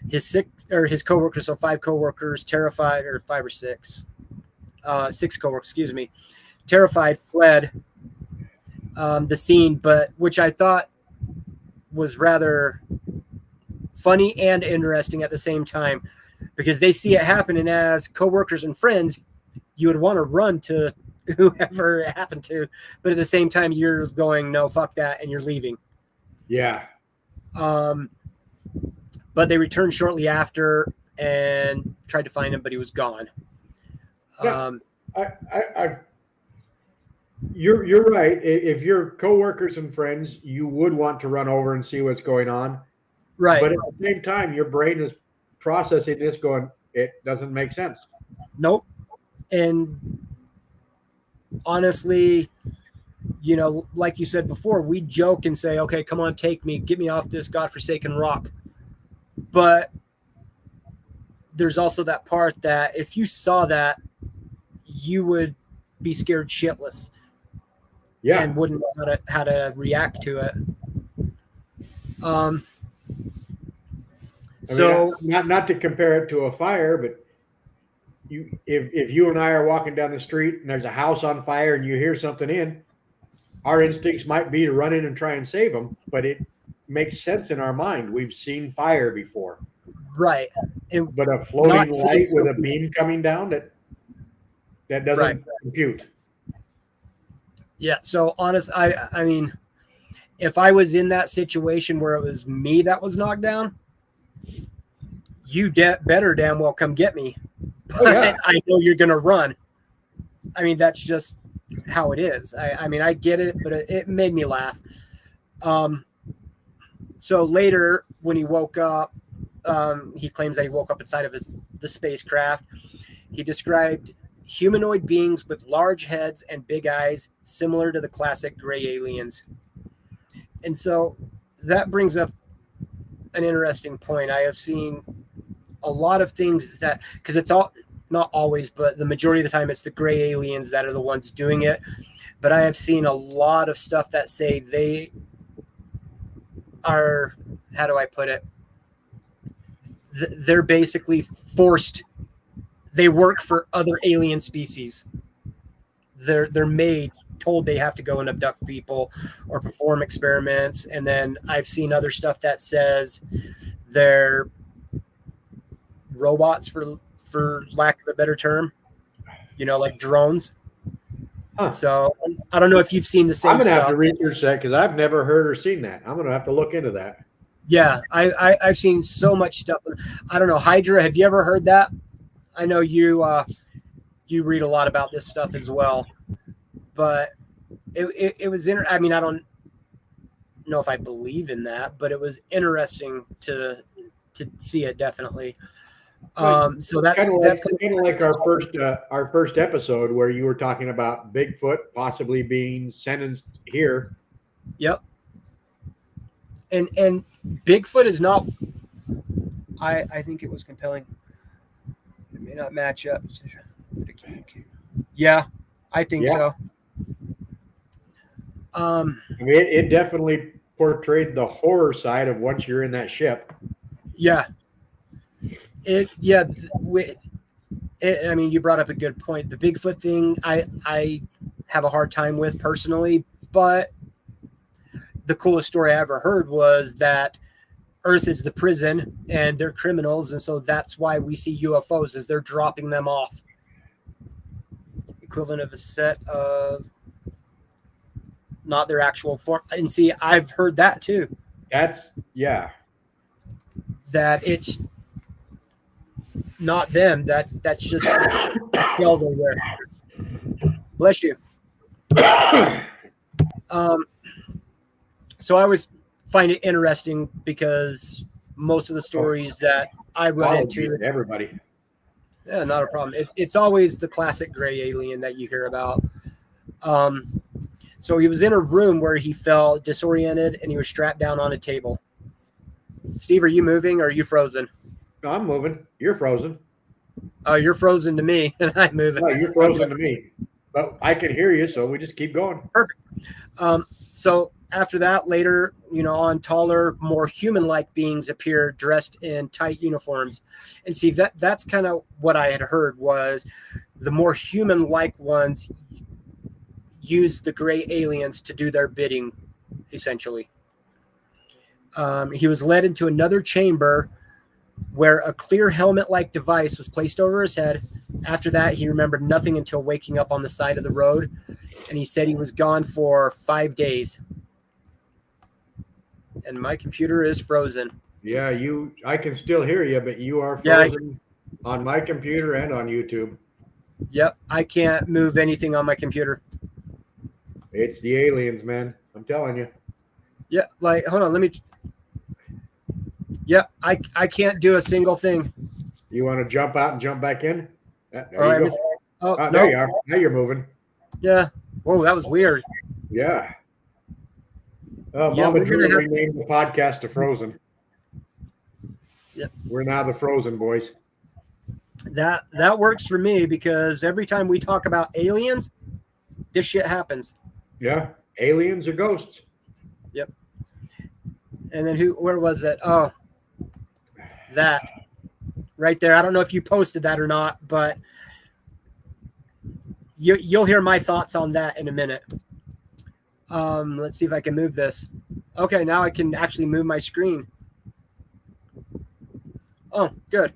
S3: His coworkers, so 5 coworkers, terrified, or 5 or 6, 6 coworkers, terrified, fled the scene, but which I thought was rather funny and interesting at the same time, because they see it happen, and as coworkers and friends, you would want to run to whoever it happened to, but at the same time, you're going, no, fuck that, and you're leaving.
S2: Yeah.
S3: But they returned shortly after and tried to find him, but he was gone.
S2: Yeah, you're right. If you're coworkers and friends, you would want to run over and see what's going on.
S3: Right.
S2: But at the same time, your brain is processing this going, it doesn't make sense.
S3: Nope. And honestly, like you said before, we joke and say, okay, come on, take me, get me off this godforsaken rock. But there's also that part that if you saw that, you would be scared shitless.
S2: Yeah.
S3: And wouldn't know how to react to it.
S2: Not to compare it to a fire, but if you and I are walking down the street and there's a house on fire and you hear something our instincts might be to run in and try and save them, but it makes sense in our mind. We've seen fire before.
S3: Right.
S2: But a floating light with a beam coming down, that doesn't compute.
S3: Yeah. So I mean, if I was in that situation where it was me that was knocked down, you better damn well come get me. But I know you're going to run. I mean, that's just how it is. I mean, I get it, but it made me laugh. So later when he woke up, he claims that he woke up inside of the spacecraft. He described humanoid beings with large heads and big eyes, similar to the classic gray aliens. And so that brings up an interesting point. I have seen a lot of things that, because it's all, not always, but the majority of the time, it's the gray aliens that are the ones doing it. But I have seen a lot of stuff that say they are, how do I put it? They're basically forced. They work for other alien species. They're told they have to go and abduct people or perform experiments. And then I've seen other stuff that says they're robots, for lack of a better term, like drones. Huh. So I don't know if you've seen the same stuff. I'm going to have
S2: to research that because I've never heard or seen that. I'm going to have to look into that.
S3: Yeah, I've seen so much stuff. I don't know. Hydra, have you ever heard that? I know you read a lot about this stuff as well. But it was I mean, I don't know if I believe in that, but it was interesting to see it, definitely. So that's kind
S2: of like our first episode where you were talking about Bigfoot possibly being sentenced here.
S3: Yep. And Bigfoot is not. I think it was compelling. It may not match up. Yeah, I think so.
S2: I mean, it definitely portrayed the horror side of once you're in that ship.
S3: Yeah. I mean, you brought up a good point. The Bigfoot thing, I have a hard time with personally, but the coolest story I ever heard was that Earth is the prison and they're criminals, and so that's why we see UFOs, is they're dropping them off. Equivalent of a set of not their actual form. And see, I've heard that too.
S2: That
S3: it's not them. That's just hell they wear. Bless you. So I always find it interesting because most of the stories that I run into,
S2: everybody.
S3: Yeah, not a problem. It's always the classic gray alien that you hear about. So he was in a room where he felt disoriented and he was strapped down on a table. Steve, are you moving or are you frozen?
S2: No, I'm moving. You're frozen.
S3: Oh, you're frozen to me and I'm moving.
S2: No, you're frozen to me. But I can hear you, so we just keep going.
S3: Perfect. So after that, later, on taller, more human-like beings appear dressed in tight uniforms. And see, that's kind of what I had heard was the more human-like ones use the gray aliens to do their bidding, essentially. He was led into another chamber where a clear helmet-like device was placed over his head. After that, he remembered nothing until waking up on the side of the road, and he said he was gone for 5 days. And my computer is frozen.
S2: Yeah, I can still hear you, but you are frozen on my computer and on YouTube.
S3: Yep, I can't move anything on my computer.
S2: It's the aliens, man. I'm telling you.
S3: Yeah, hold on, let me. Yep, I can't do a single thing.
S2: You want to jump out and jump back in? There you go.
S3: Oh,
S2: there you are. Now you're moving.
S3: Yeah. Whoa, that was weird.
S2: Yeah. Mama Drew renamed the podcast to Frozen.
S3: Yep.
S2: We're now the Frozen boys.
S3: That works for me because every time we talk about aliens, this shit happens.
S2: Yeah. Aliens or ghosts.
S3: Yep. And then where was it? Oh, that right there. I don't know if you posted that or not, but you'll hear my thoughts on that in a minute. Let's see if I can move this. Okay, now I can actually move my screen. Oh, good.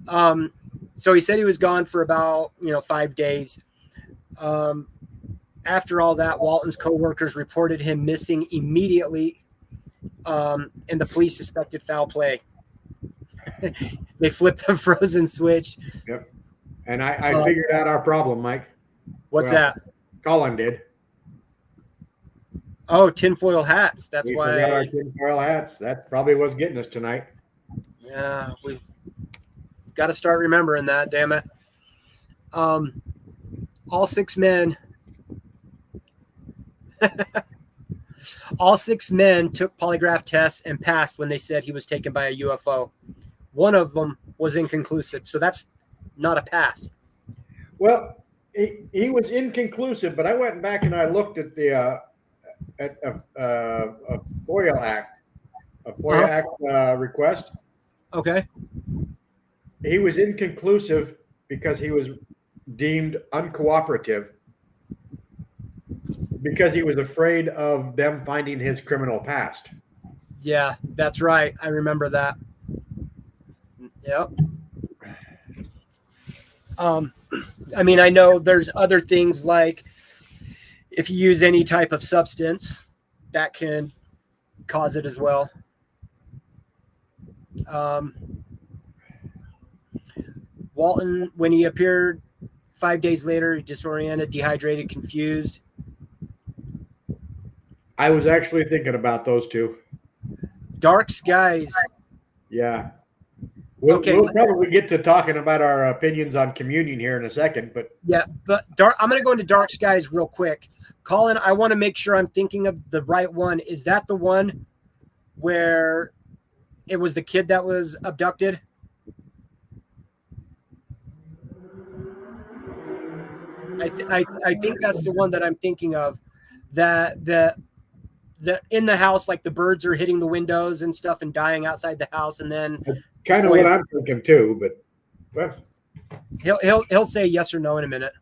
S3: So he said he was gone for about 5 days. After all that, Walton's co-workers reported him missing immediately, and the police suspected foul play. They flipped the frozen switch.
S2: Yep. And I figured out our problem, Mike.
S3: What's that?
S2: Colin did.
S3: Oh, tinfoil hats. That's
S2: we
S3: why.
S2: Forgot our tinfoil hats. That probably was getting us tonight.
S3: Yeah, we've got to start remembering that. Damn it. All 6 men. All 6 men took polygraph tests and passed when they said he was taken by a UFO. One of them was inconclusive, so that's not a pass.
S2: Well, he was inconclusive, but I went back and I looked at the FOIA Act request.
S3: Okay.
S2: He was inconclusive because he was deemed uncooperative because he was afraid of them finding his criminal past.
S3: Yeah, that's right. I remember that. Yep. I mean, I know there's other things like if you use any type of substance, that can cause it as well. Walton, when he appeared 5 days later, disoriented, dehydrated, confused.
S2: I was actually thinking about those two.
S3: Dark skies.
S2: Yeah. We'll probably get to talking about our opinions on communion here in a second, but
S3: yeah, but I'm going to go into dark skies real quick. Colin, I want to make sure I'm thinking of the right one. Is that the one where it was the kid that was abducted. I think that's the one that I'm thinking of. That the in the house, like the birds are hitting the windows and stuff and dying outside the house, and then
S2: kind of what I'm thinking too. But well,
S3: he'll say yes or no in a minute.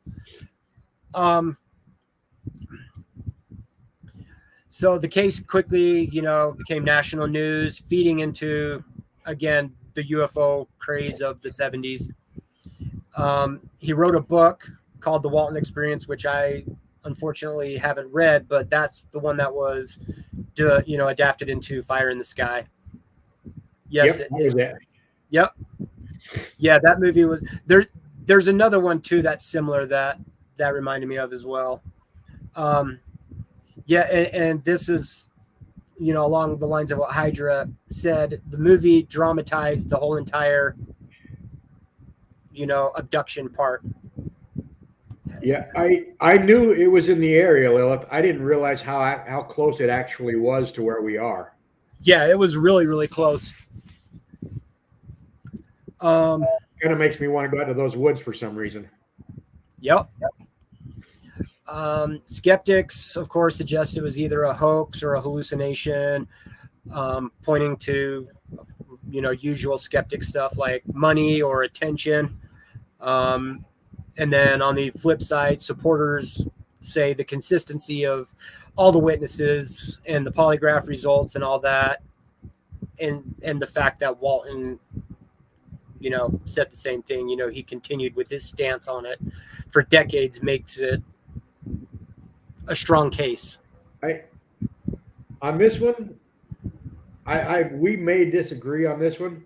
S3: So the case quickly, became national news, feeding into, again, the UFO craze of the 70s. He wrote a book called The Walton Experience, which I unfortunately haven't read, but that's the one that was, adapted into Fire in the Sky. Yes. Yep. Yeah, that movie was there. There's another one too that's similar that reminded me of as well. Yeah, and this is, along the lines of what Hydra said. The movie dramatized the whole entire, abduction part.
S2: Yeah, I knew it was in the area, Lilith. I didn't realize how close it actually was to where we are.
S3: Yeah, it was really, really close.
S2: Kind of makes me want to go out to those woods for some reason.
S3: Yep. Skeptics, of course, suggest it was either a hoax or a hallucination, pointing to, usual skeptic stuff like money or attention. And then on the flip side, supporters say the consistency of all the witnesses and the polygraph results and all that, and the fact that Walton, said the same thing. He continued with his stance on it for decades, makes it a strong case.
S2: On this one, we may disagree on this one.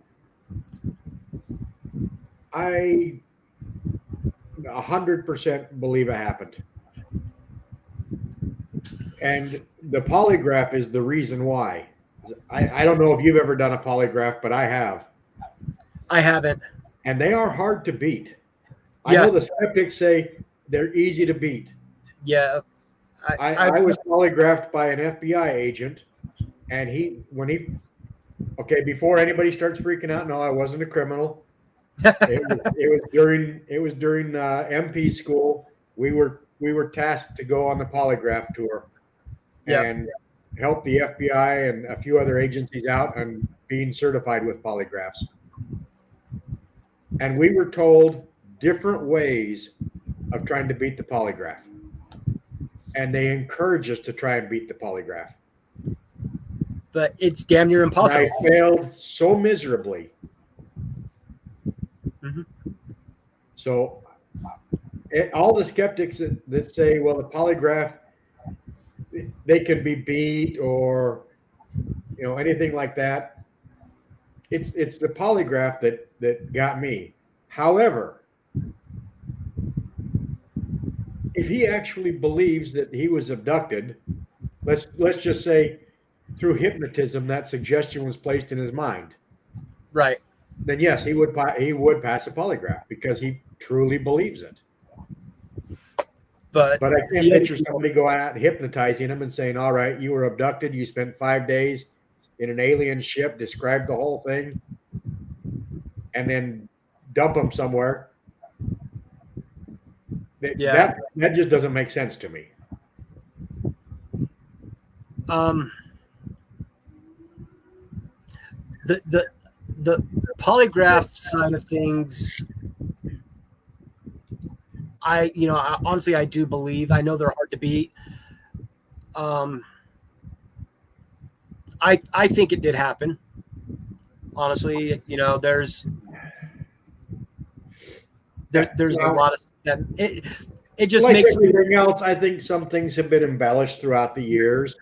S2: I 100% believe it happened. And the polygraph is the reason why. I don't know if you've ever done a polygraph, but I have.
S3: I haven't.
S2: And they are hard to beat. I know the skeptics say they're easy to beat.
S3: Yeah.
S2: I was polygraphed by an FBI agent, and before anybody starts freaking out, no, I wasn't a criminal. It was during MP school. We were tasked to go on the polygraph tour and help the FBI and a few other agencies out on being certified with polygraphs. And we were told different ways of trying to beat the polygraph. And they encourage us to try and beat the polygraph.
S3: But it's damn near impossible.
S2: And I failed so miserably.
S3: Mm-hmm.
S2: So all the skeptics that say, well, the polygraph, they can be beat or, anything like that. It's the polygraph that got me. However, if he actually believes that he was abducted, let's just say through hypnotism that suggestion was placed in his mind.
S3: Right.
S2: Then yes, he would pass a polygraph because he truly believes it. But I can't picture somebody going out and hypnotizing him and saying, all right, you were abducted, you spent 5 days in an alien ship, describe the whole thing, and then dump him somewhere. That just doesn't make sense to me.
S3: The polygraph side of things, I honestly, I do believe. I know they're hard to beat. I think it did happen. Honestly, there's a lot of that. It just
S2: like
S3: makes
S2: everything else. I think some things have been embellished throughout the years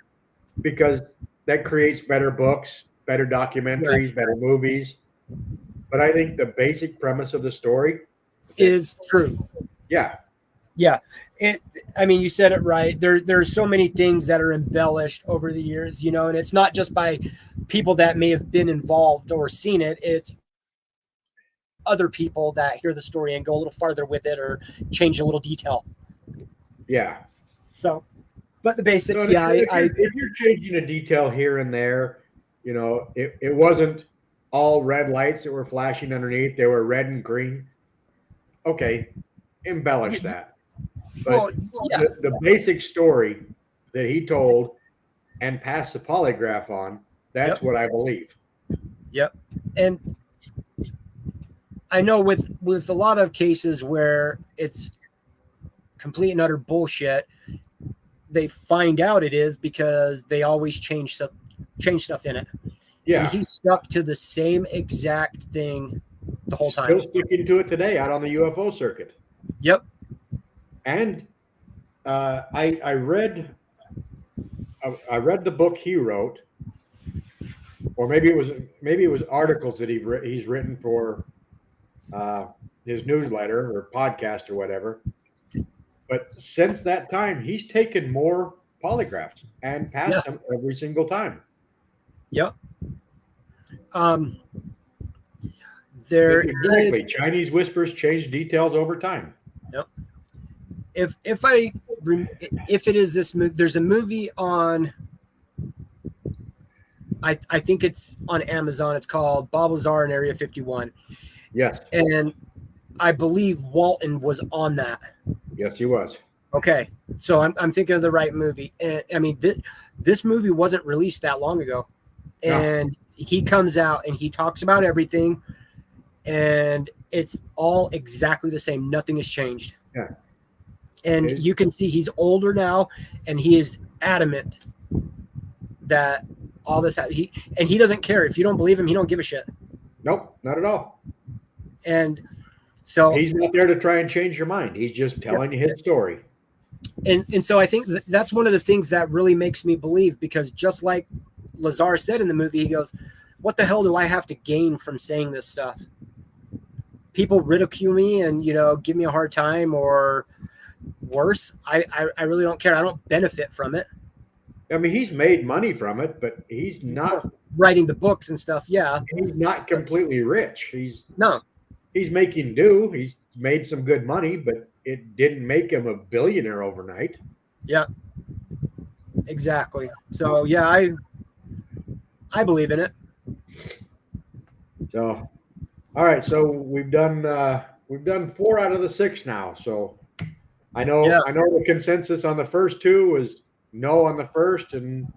S2: because that creates better books, better documentaries, better movies. But I think the basic premise of the story
S3: is true.
S2: Yeah.
S3: Yeah. You said it right. There's so many things that are embellished over the years, and it's not just by people that may have been involved or seen it. It's other people that hear the story and go a little farther with it or change a little detail.
S2: Yeah.
S3: So, but the basics,
S2: if you're changing a detail here and there, You know, it wasn't all red lights that were flashing underneath. They were red and green. Okay, embellish that.
S3: Well,
S2: But
S3: yeah,
S2: the basic story that he told and passed the polygraph on, that's
S3: Yep.
S2: what I believe.
S3: yep. And I know with a lot of cases where it's complete and utter bullshit, they find out it is because they always change stuff in it. And
S2: Yeah.
S3: he stuck to the same exact thing the whole time.
S2: Still sticking to it today out on the UFO circuit.
S3: Yep.
S2: And I read the book he wrote, or maybe it was articles that he's written for his newsletter or podcast or whatever. But since that time, he's taken more polygraphs and passed them every single time.
S3: Yep. There
S2: exactly. Chinese whispers change details over time.
S3: Yep. If it is this movie, there's a movie on. I think it's on Amazon. It's called Bob Lazar in Area 51.
S2: Yes.
S3: And I believe Walton was on that.
S2: Yes, he was.
S3: Okay, so I'm thinking of the right movie. And I mean, this movie wasn't released that long ago, and he comes out and he talks about everything, and it's all exactly the same. Nothing has changed.
S2: Yeah.
S3: And you can see he's older now, and he is adamant that all this he doesn't care. If you don't believe him, he don't give a shit.
S2: Nope, not at all.
S3: And so
S2: he's not there to try and change your mind. He's just telling you his story.
S3: And so I think that's one of the things that really makes me believe, because just like Lazar said in the movie, he goes, what the hell do I have to gain from saying this stuff? People ridicule me and, give me a hard time, or worse. I really don't care. I don't benefit from it.
S2: I mean, he's made money from it, but he's not
S3: writing the books and stuff. Yeah.
S2: He's not completely rich. He's making do. He's made some good money, but it didn't make him a billionaire overnight.
S3: Yeah, exactly. So yeah, I believe in it.
S2: So, all right. So we've done 4 out of the 6 now. So I know the consensus on the first 2 was no on the first and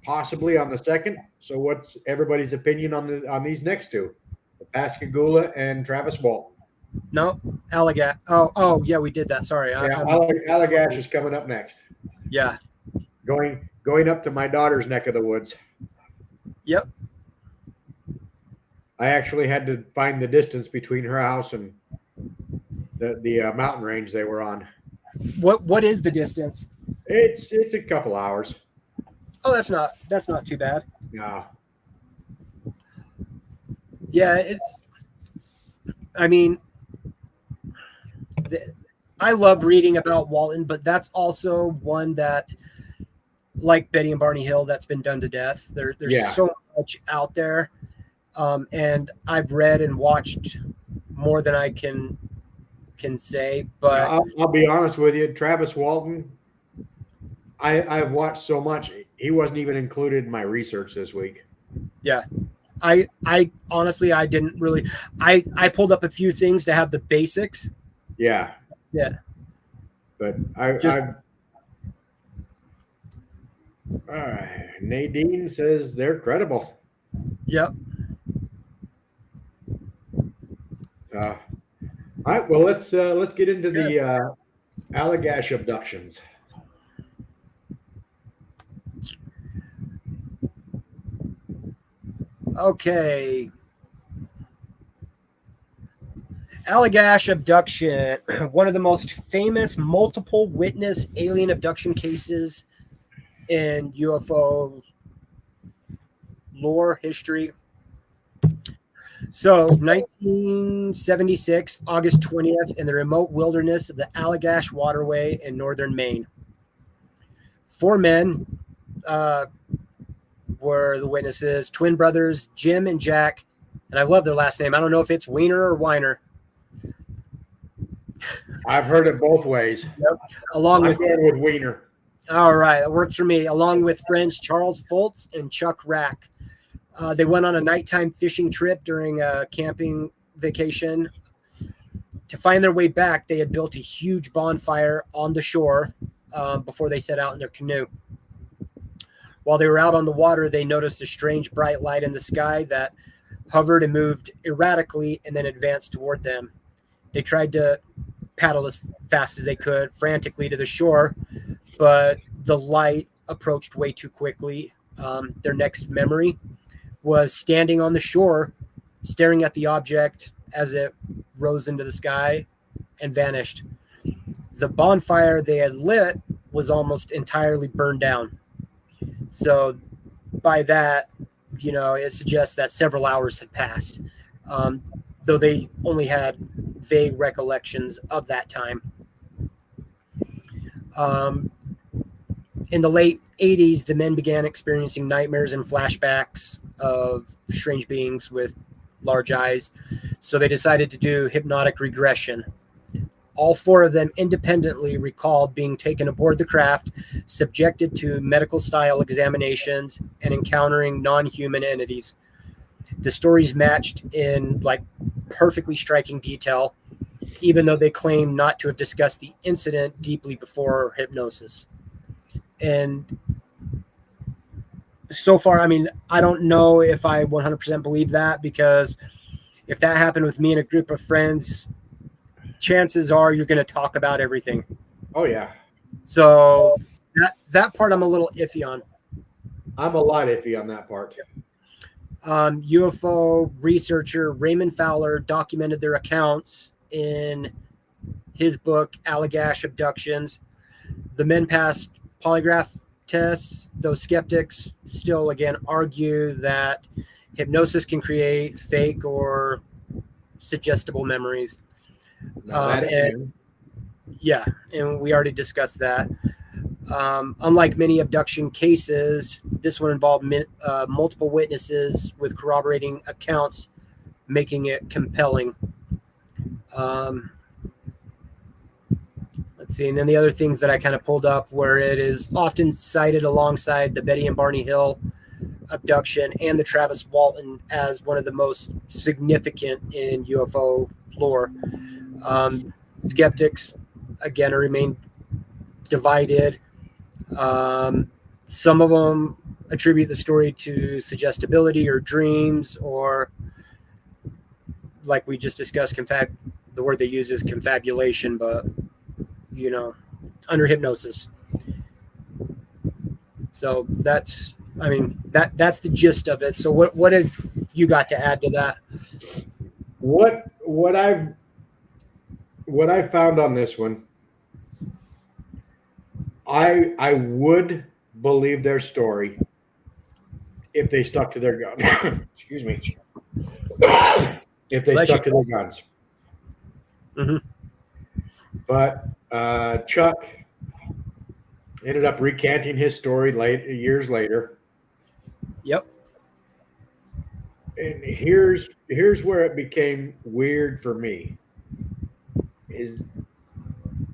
S2: possibly on the second. So what's everybody's opinion on these next 2? The Pascagoula and Travis Walton.
S3: No, Allagash. Oh, yeah, we did that. Sorry.
S2: Allagash is coming up next.
S3: Yeah.
S2: Going up to my daughter's neck of the woods.
S3: Yep.
S2: I actually had to find the distance between her house and the mountain range they were on.
S3: What is the distance?
S2: It's a couple hours.
S3: Oh, that's not too bad.
S2: Yeah.
S3: Yeah, I love reading about Walton, but that's also one that, like Betty and Barney Hill, that's been done to death. There's so much out there, and I've read and watched more than I can say. But
S2: I'll be honest with you, Travis Walton, I've watched so much. He wasn't even included in my research this week.
S3: Yeah. I honestly, I didn't really. I pulled up a few things to have the basics.
S2: Yeah.
S3: Yeah.
S2: But all right. Nadine says they're credible.
S3: Yep.
S2: All right. Well, let's get into the Allagash abductions.
S3: Okay. Allagash abduction, one of the most famous multiple witness alien abduction cases in UFO lore history. So 1976, August 20th, in the remote wilderness of the Allagash waterway in northern Maine. 4 men were the witnesses, twin brothers, Jim and Jack. And I love their last name. I don't know if it's Wiener or Weiner.
S2: I've heard it both ways.
S3: Yep.
S2: I'm going with Wiener.
S3: All right, that works for me. Along with friends Charles Foltz and Chuck Rack. They went on a nighttime fishing trip during a camping vacation. To find their way back, they had built a huge bonfire on the shore before they set out in their canoe. While they were out on the water, they noticed a strange bright light in the sky that hovered and moved erratically and then advanced toward them. They tried to paddle as fast as they could frantically to the shore, but the light approached way too quickly. Their next memory was standing on the shore, staring at the object as it rose into the sky and vanished. The bonfire they had lit was almost entirely burned down. So by that, it suggests that several hours had passed, though they only had vague recollections of that time. In the late 80s, the men began experiencing nightmares and flashbacks of strange beings with large eyes. So they decided to do hypnotic regression. All four of them independently recalled being taken aboard the craft, subjected to medical style examinations, and encountering non-human entities. The stories matched in perfectly striking detail, even though they claim not to have discussed the incident deeply before hypnosis. And so far, I don't know if I 100% believe that, because if that happened with me and a group of friends, chances are you're going to talk about everything.
S2: Oh, yeah.
S3: So that part I'm a little iffy on.
S2: I'm a lot iffy on that part.
S3: UFO researcher Raymond Fowler documented their accounts in his book, Allagash Abductions. The men passed polygraph tests, though skeptics still, again, argue that hypnosis can create fake or suggestible memories. And we already discussed that. Unlike many abduction cases, this one involved multiple witnesses with corroborating accounts, making it compelling. Let's see. And then the other things that I kind of pulled up, where it is often cited alongside the Betty and Barney Hill abduction and the Travis Walton as one of the most significant in UFO lore. Skeptics, again, remain divided. Some of them attribute the story to suggestibility or dreams, or, like we just discussed, the word they use is confabulation, but under hypnosis. So that's the gist of it. So what have you got to add to that?
S2: What I found on this one, I would believe their story if they stuck to their guns. Excuse me. If they stuck to their guns.
S3: Mm-hmm.
S2: But Chuck ended up recanting his story years later.
S3: Yep.
S2: And here's where it became weird for me. Is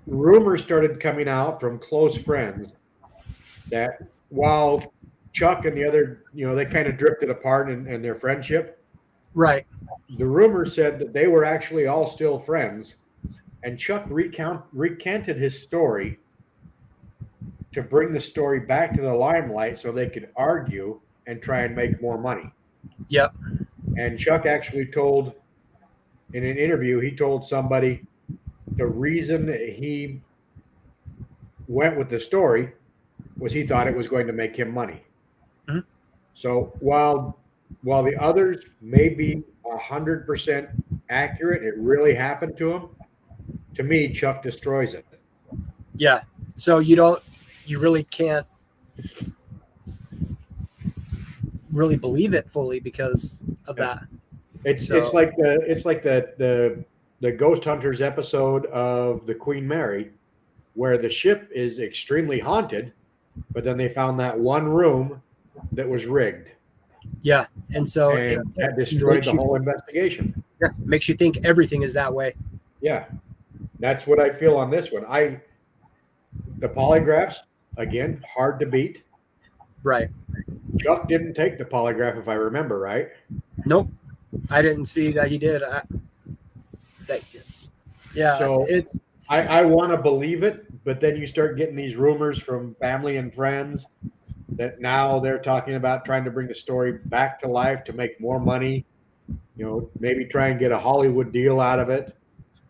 S2: rumors started coming out from close friends that while Chuck and the other, they kind of drifted apart in their friendship.
S3: Right.
S2: The rumors said that they were actually all still friends, and Chuck recanted his story to bring the story back to the limelight so they could argue and try and make more money.
S3: Yep.
S2: And Chuck actually told, in an interview, he told somebody the reason he went with the story was he thought it was going to make him money.
S3: Mm-hmm.
S2: So while the others may be 100% accurate, it really happened to him. To me, Chuck destroys it.
S3: Yeah. So you really can't really believe it fully because of that.
S2: It's like the Ghost Hunters episode of the Queen Mary, where the ship is extremely haunted, but then they found that one room that was rigged.
S3: Yeah, and so
S2: that destroyed the whole investigation.
S3: Yeah, makes you think everything is that way.
S2: Yeah, that's what I feel on this one. The polygraphs, again, hard to beat.
S3: Right.
S2: Chuck didn't take the polygraph, if I remember right.
S3: Nope, I didn't see that he did. Yeah,
S2: So
S3: it's
S2: I want to believe it, but then you start getting these rumors from family and friends that now they're talking about trying to bring the story back to life to make more money. Maybe try and get a Hollywood deal out of it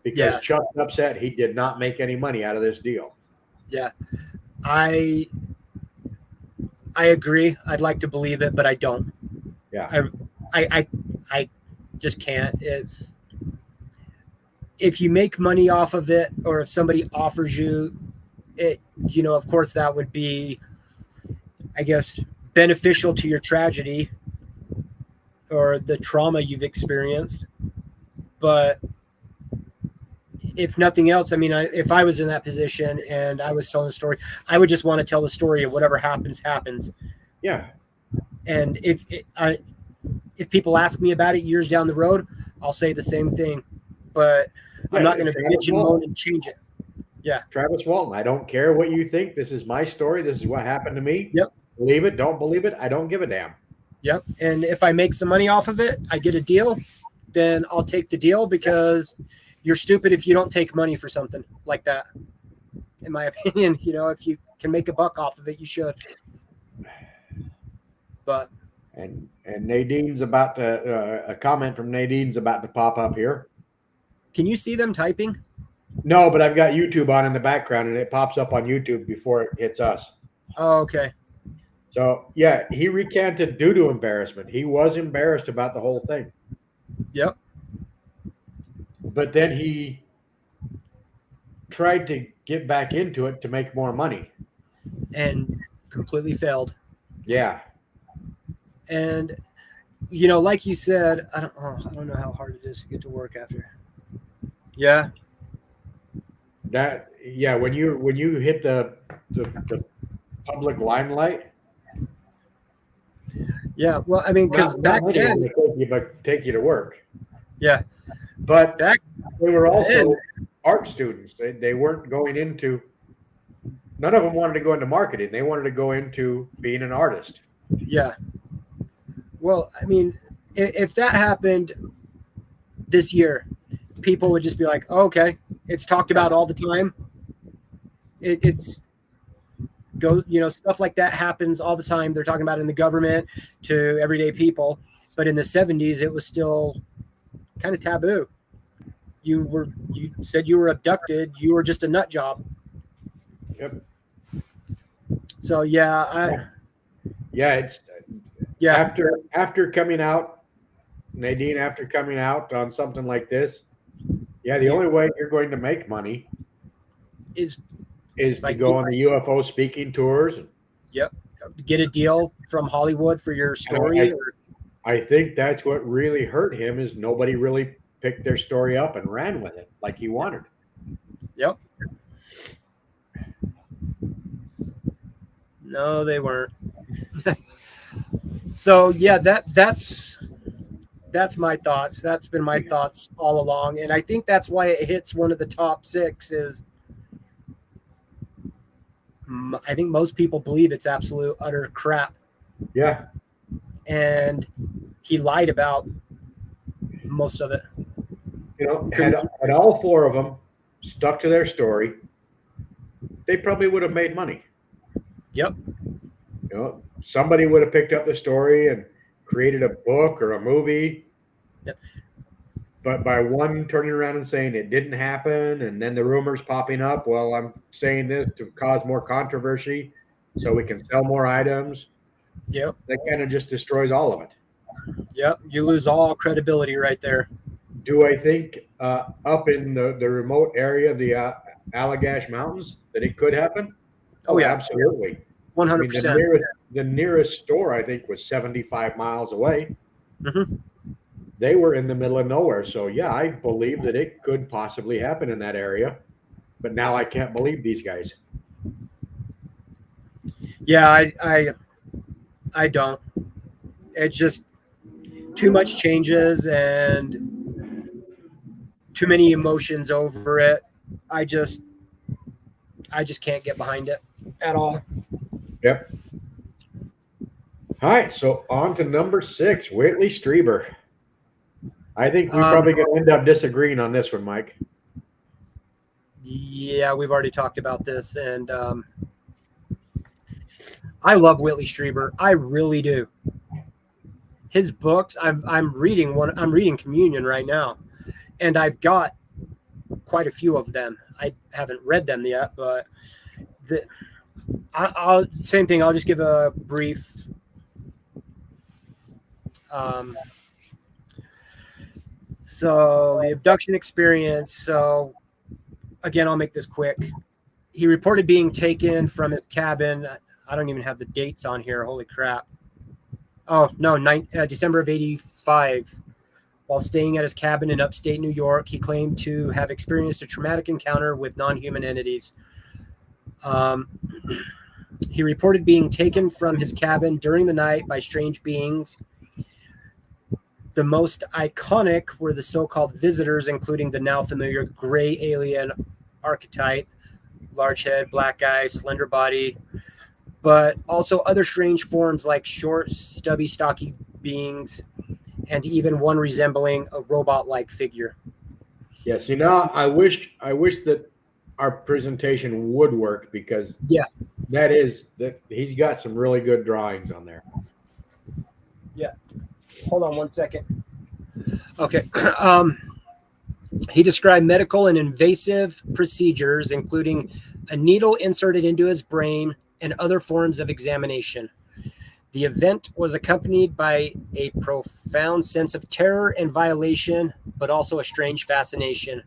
S2: because
S3: yeah,
S2: Chuck's upset he did not make any money out of this deal.
S3: yeah. I agree. I'd like to believe it, but I don't.
S2: Yeah.
S3: I just can't. It's if you make money off of it, or if somebody offers you it, of course that would be, I guess, beneficial to your tragedy or the trauma you've experienced. But if nothing else, I mean, if I was in that position and I was telling a story, I would just want to tell the story of whatever happens.
S2: Yeah.
S3: And if people ask me about it years down the road, I'll say the same thing. But I'm not going to bitch and moan and change it. Yeah.
S2: Travis Walton, I don't care what you think. This is my story. This is what happened to me.
S3: Yep.
S2: Believe it, don't believe it. I don't give a damn.
S3: Yep. And if I make some money off of it, I get a deal, then I'll take the deal, because you're stupid if you don't take money for something like that. In my opinion, if you can make a buck off of it, you should. But
S2: and Nadine's about to a comment from Nadine's about to pop up here.
S3: Can you see them typing?
S2: No, but I've got YouTube on in the background, and it pops up on YouTube before it hits us.
S3: Oh, okay.
S2: So, yeah, he recanted due to embarrassment. He was embarrassed about the whole thing.
S3: Yep.
S2: But then he tried to get back into it to make more money.
S3: And completely failed.
S2: Yeah.
S3: And, like you said, I don't know how hard it is to get to work after. Yeah.
S2: When you hit the public limelight.
S3: Yeah, well, I mean, because back then,
S2: take you to work.
S3: Yeah,
S2: but they were also art students. They weren't going into. None of them wanted to go into marketing. They wanted to go into being an artist.
S3: Yeah. Well, I mean, if that happened this year, people would just be like, oh, okay, it's talked about all the time. Stuff like that happens all the time. They're talking about it in the government to everyday people. But in the 70s, it was still kind of taboo. You said you were abducted. You were just a nut job.
S2: Yep.
S3: So
S2: after coming out, Nadine, after coming out on something like this, the only way you're going to make money is to go on the UFO speaking tours.
S3: Yep. Get a deal from Hollywood for your story.
S2: I think that's what really hurt him, is nobody really picked their story up and ran with it like he wanted.
S3: Yep. No, they weren't. So that's my thoughts. That's been my thoughts all along. And I think that's why it hits one of the top 6 is I think most people believe it's absolute utter crap.
S2: Yeah.
S3: And he lied about most of it.
S2: Had all 4 of them stuck to their story, they probably would have made money.
S3: Yep.
S2: Somebody would have picked up the story and created a book or a movie.
S3: Yep.
S2: But by one turning around and saying it didn't happen, and then the rumors popping up, well, I'm saying this to cause more controversy so we can sell more items.
S3: Yep.
S2: That kind of just destroys all of it.
S3: Yep. You lose all credibility right there.
S2: Do I think up in the remote area of the Allagash Mountains that it could happen?
S3: Oh, yeah.
S2: Absolutely.
S3: 100%.
S2: The nearest store, I think, was 75 miles away.
S3: Mm-hmm.
S2: They were in the middle of nowhere. So, I believe that it could possibly happen in that area. But now I can't believe these guys.
S3: Yeah, I don't. It's just too much changes and too many emotions over it. I just can't get behind it at all.
S2: Yep. All right, so on to number 6, Whitley Strieber. I think we're probably going to end up disagreeing on this one, Mike.
S3: Yeah, we've already talked about this, and I love Whitley Strieber. I really do. His books, I'm reading one. I'm reading Communion right now, and I've got quite a few of them. I haven't read them yet, but I'll same thing. I'll just give a brief. So the abduction experience. So again, I'll make this quick. He reported being taken from his cabin. I don't even have the dates on here. Holy crap. Oh, no, December of 85. While staying at his cabin in upstate New York, he claimed to have experienced a traumatic encounter with non-human entities. He reported being taken from his cabin during the night by strange beings. The most iconic were the so-called visitors, including the now familiar gray alien archetype, large head, black eye, slender body, but also other strange forms like short, stubby, stocky beings, and even one resembling a robot-like figure.
S2: Yes, I wish that our presentation would work, because that he's got some really good drawings on there.
S3: Yeah. Hold on one second. Okay. He described medical and invasive procedures, including a needle inserted into his brain and other forms of examination. The event was accompanied by a profound sense of terror and violation, but also a strange fascination.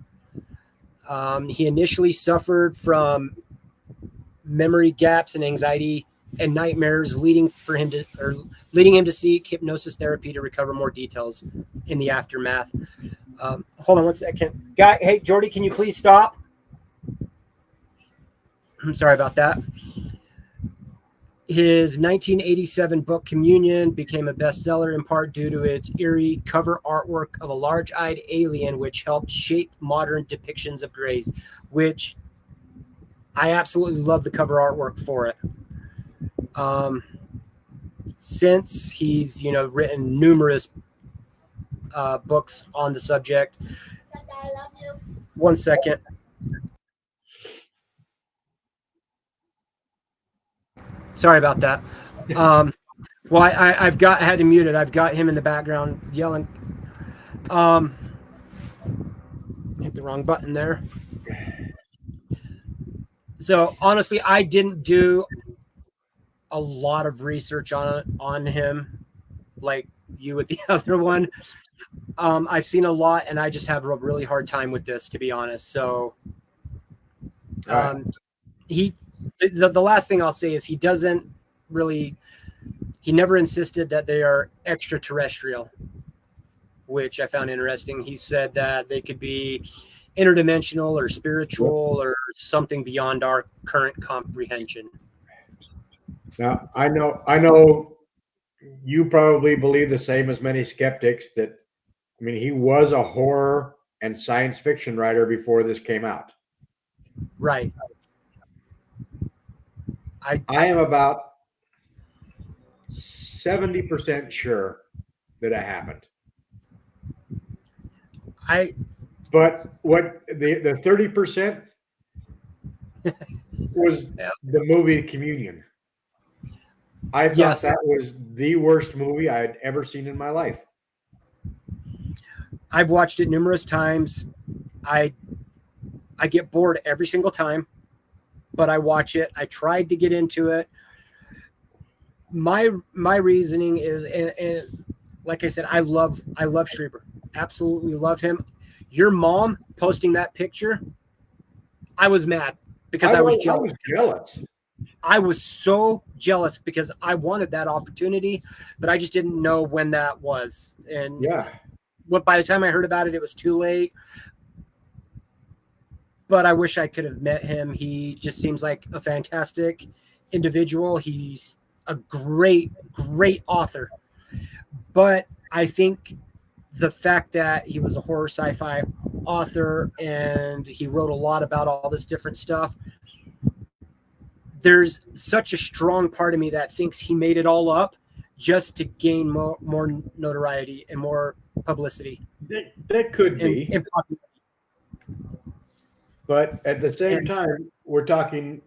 S3: He initially suffered from memory gaps and anxiety and nightmares, leading him to seek hypnosis therapy to recover more details in the aftermath. Hold on one second. Hey, Jordy, can you please stop? I'm sorry about that. His 1987 book Communion became a bestseller in part due to its eerie cover artwork of a large-eyed alien, which helped shape modern depictions of grays, which I absolutely love the cover artwork for it. Since he's, written numerous books on the subject.
S4: I love you.
S3: One second. Sorry about that. Well, I've had him muted. I've got him in the background yelling. Hit the wrong button there. So honestly, I didn't do a lot of research on him like you with the other one. I've seen a lot, and I just have a really hard time with this, to be honest. So the last thing I'll say is he never insisted that they are extraterrestrial, which I found interesting. He said that they could be interdimensional or spiritual or something beyond our current comprehension.
S2: Now, I know you probably believe the same as many skeptics that, he was a horror and science fiction writer before this came out.
S3: Right.
S2: I am about 70% sure that it happened. But what the 30% was the movie Communion. I thought that was the worst movie I had ever seen in my life.
S3: I've watched it numerous times. I get bored every single time, but I watch it. I tried to get into it. My reasoning is, and like I said, I love Strieber. Absolutely love him. Your mom posting that picture, I was mad because I was jealous. I was so jealous because I wanted that opportunity, but I just didn't know when that was. And by the time I heard about it, it was too late. But I wish I could have met him. He just seems like a fantastic individual. He's a great, great author. But I think the fact that he was a horror sci-fi author and he wrote a lot about all this different stuff, there's such a strong part of me that thinks he made it all up just to gain more notoriety and more publicity.
S2: That could be.
S3: And popularity.
S2: But at the same time, we're talking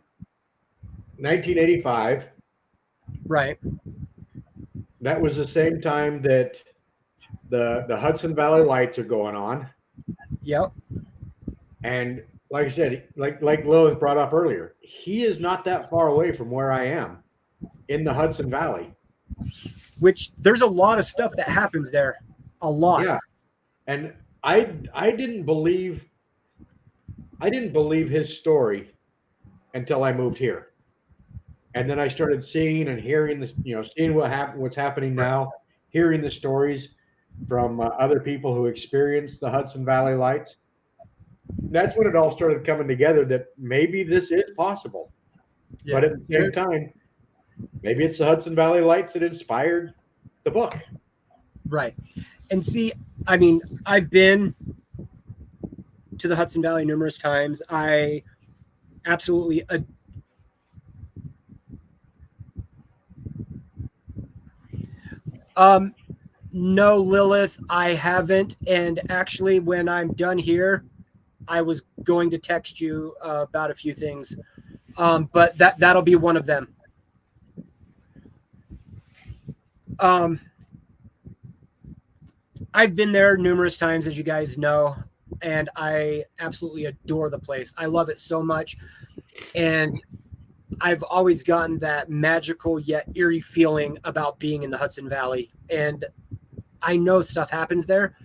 S2: 1985.
S3: Right.
S2: That was the same time that the Hudson Valley Lights are going on.
S3: Yep.
S2: And like I said, like Lilith brought up earlier, he is not that far away from where I am in the Hudson Valley.
S3: Which there's a lot of stuff that happens there. A lot.
S2: Yeah. And I didn't believe his story until I moved here. And then I started seeing and hearing this, seeing what's happening now, hearing the stories from other people who experienced the Hudson Valley Lights. That's when it all started coming together that maybe this is possible. Yeah. But at the same time, maybe it's the Hudson Valley Lights that inspired the book.
S3: Right. And see, I mean, I've been to the Hudson Valley numerous times. I absolutely no, Lilith, I haven't. And actually, when I'm done here, I was going to text you about a few things, but that'll be one of them. I've been there numerous times, as you guys know, and I absolutely adore the place. I love it so much. And I've always gotten that magical yet eerie feeling about being in the Hudson Valley. And I know stuff happens there,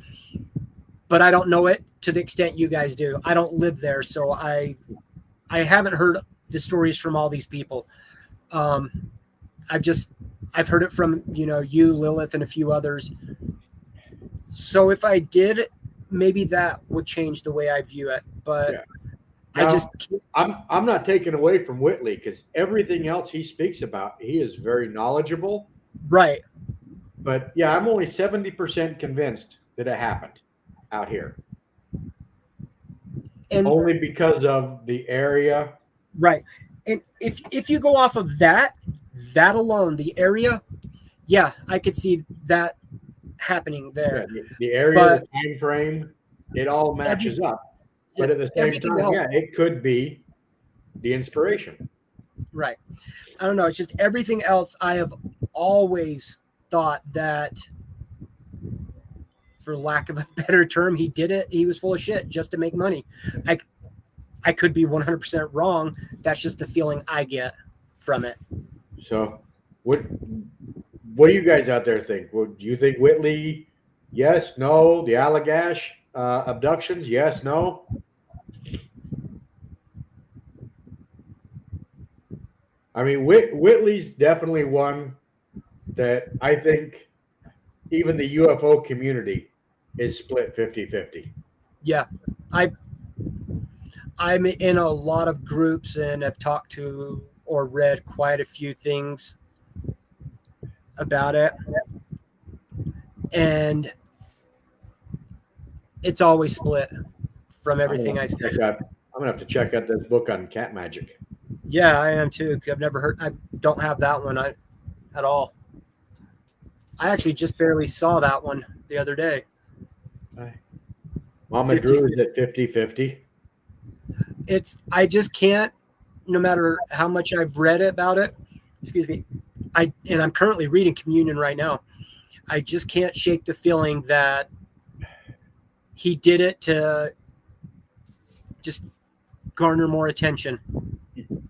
S3: but I don't know it to the extent you guys do. I don't live there, so I haven't heard the stories from all these people. I've heard it from, you, Lilith, and a few others. So if I did, maybe that would change the way I view it. But yeah.
S2: I'm not taking away from Whitley, because everything else he speaks about, he is very knowledgeable.
S3: Right.
S2: But yeah, I'm only 70% convinced that it happened out here. And only because of the area.
S3: Right. And if you go off of that alone, the area, yeah, I could see that happening there.
S2: Yeah, the area, the time frame, it all matches up. But at the same time, yeah, it could be the inspiration.
S3: Right. I don't know. It's just everything else. I have always thought that, for lack of a better term, he did it. He was full of shit just to make money. I could be 100% wrong. That's just the feeling I get from it.
S2: So what do you guys out there think? Do you think Whitley? Yes, no. The Allagash abductions? Yes, no. I mean, Whitley's definitely one that I think even the UFO community is split 50-50.
S3: Yeah. I'm in a lot of groups and have talked to or read quite a few things about it. And it's always split from everything I see.
S2: I'm going to have to check out this book on cat magic.
S3: Yeah, I am too. I've never heard. I don't have that one at all. I actually just barely saw that one the other day.
S2: Mama Drew is at 50-50.
S3: I just can't, no matter how much I've read about it, excuse me, and I'm currently reading Communion right now. I just can't shake the feeling that he did it to just garner more attention.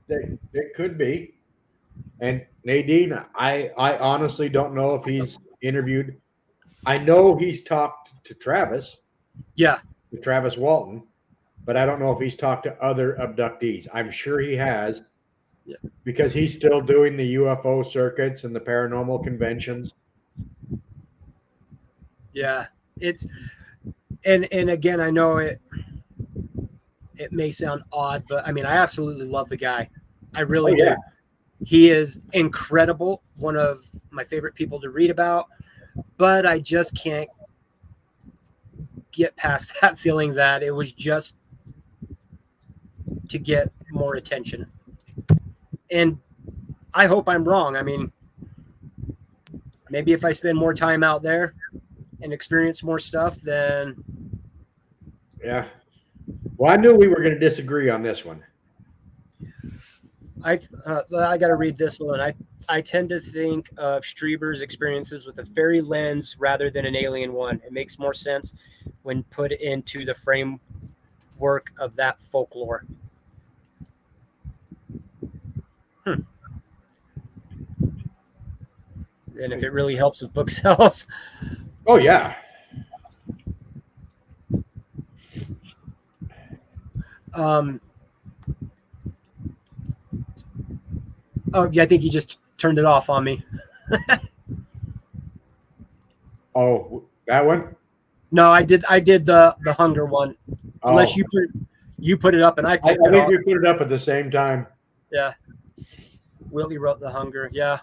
S2: It could be. And Nadine, I honestly don't know if he's interviewed. I know he's talked to Travis.
S3: Yeah.
S2: To Travis Walton, but I don't know if he's talked to other abductees. I'm sure he has.
S3: Yeah. Because
S2: he's still doing the UFO circuits and the paranormal conventions.
S3: Yeah. And again, I know it may sound odd, but I mean, I absolutely love the guy. I really do. He is incredible. One of my favorite people to read about, but I just can't get past that feeling that it was just to get more attention. And I hope I'm wrong. I mean, maybe if I spend more time out there and experience more stuff, then
S2: Yeah. Well, I knew we were going to disagree on this one.
S3: I got to read this one. I tend to think of Strieber's experiences with a fairy lens rather than an alien one. It makes more sense when put into the framework of that folklore. And if it really helps with book sales.
S2: Oh, yeah.
S3: Oh, yeah, I think you just turned it off on me.
S2: Oh, that one?
S3: No, I did the hunger one.
S2: Oh.
S3: Unless you put it up and I
S2: I
S3: clicked it
S2: think
S3: off.
S2: we put it up at the same time.
S3: Yeah. Whitley wrote the hunger. Yeah.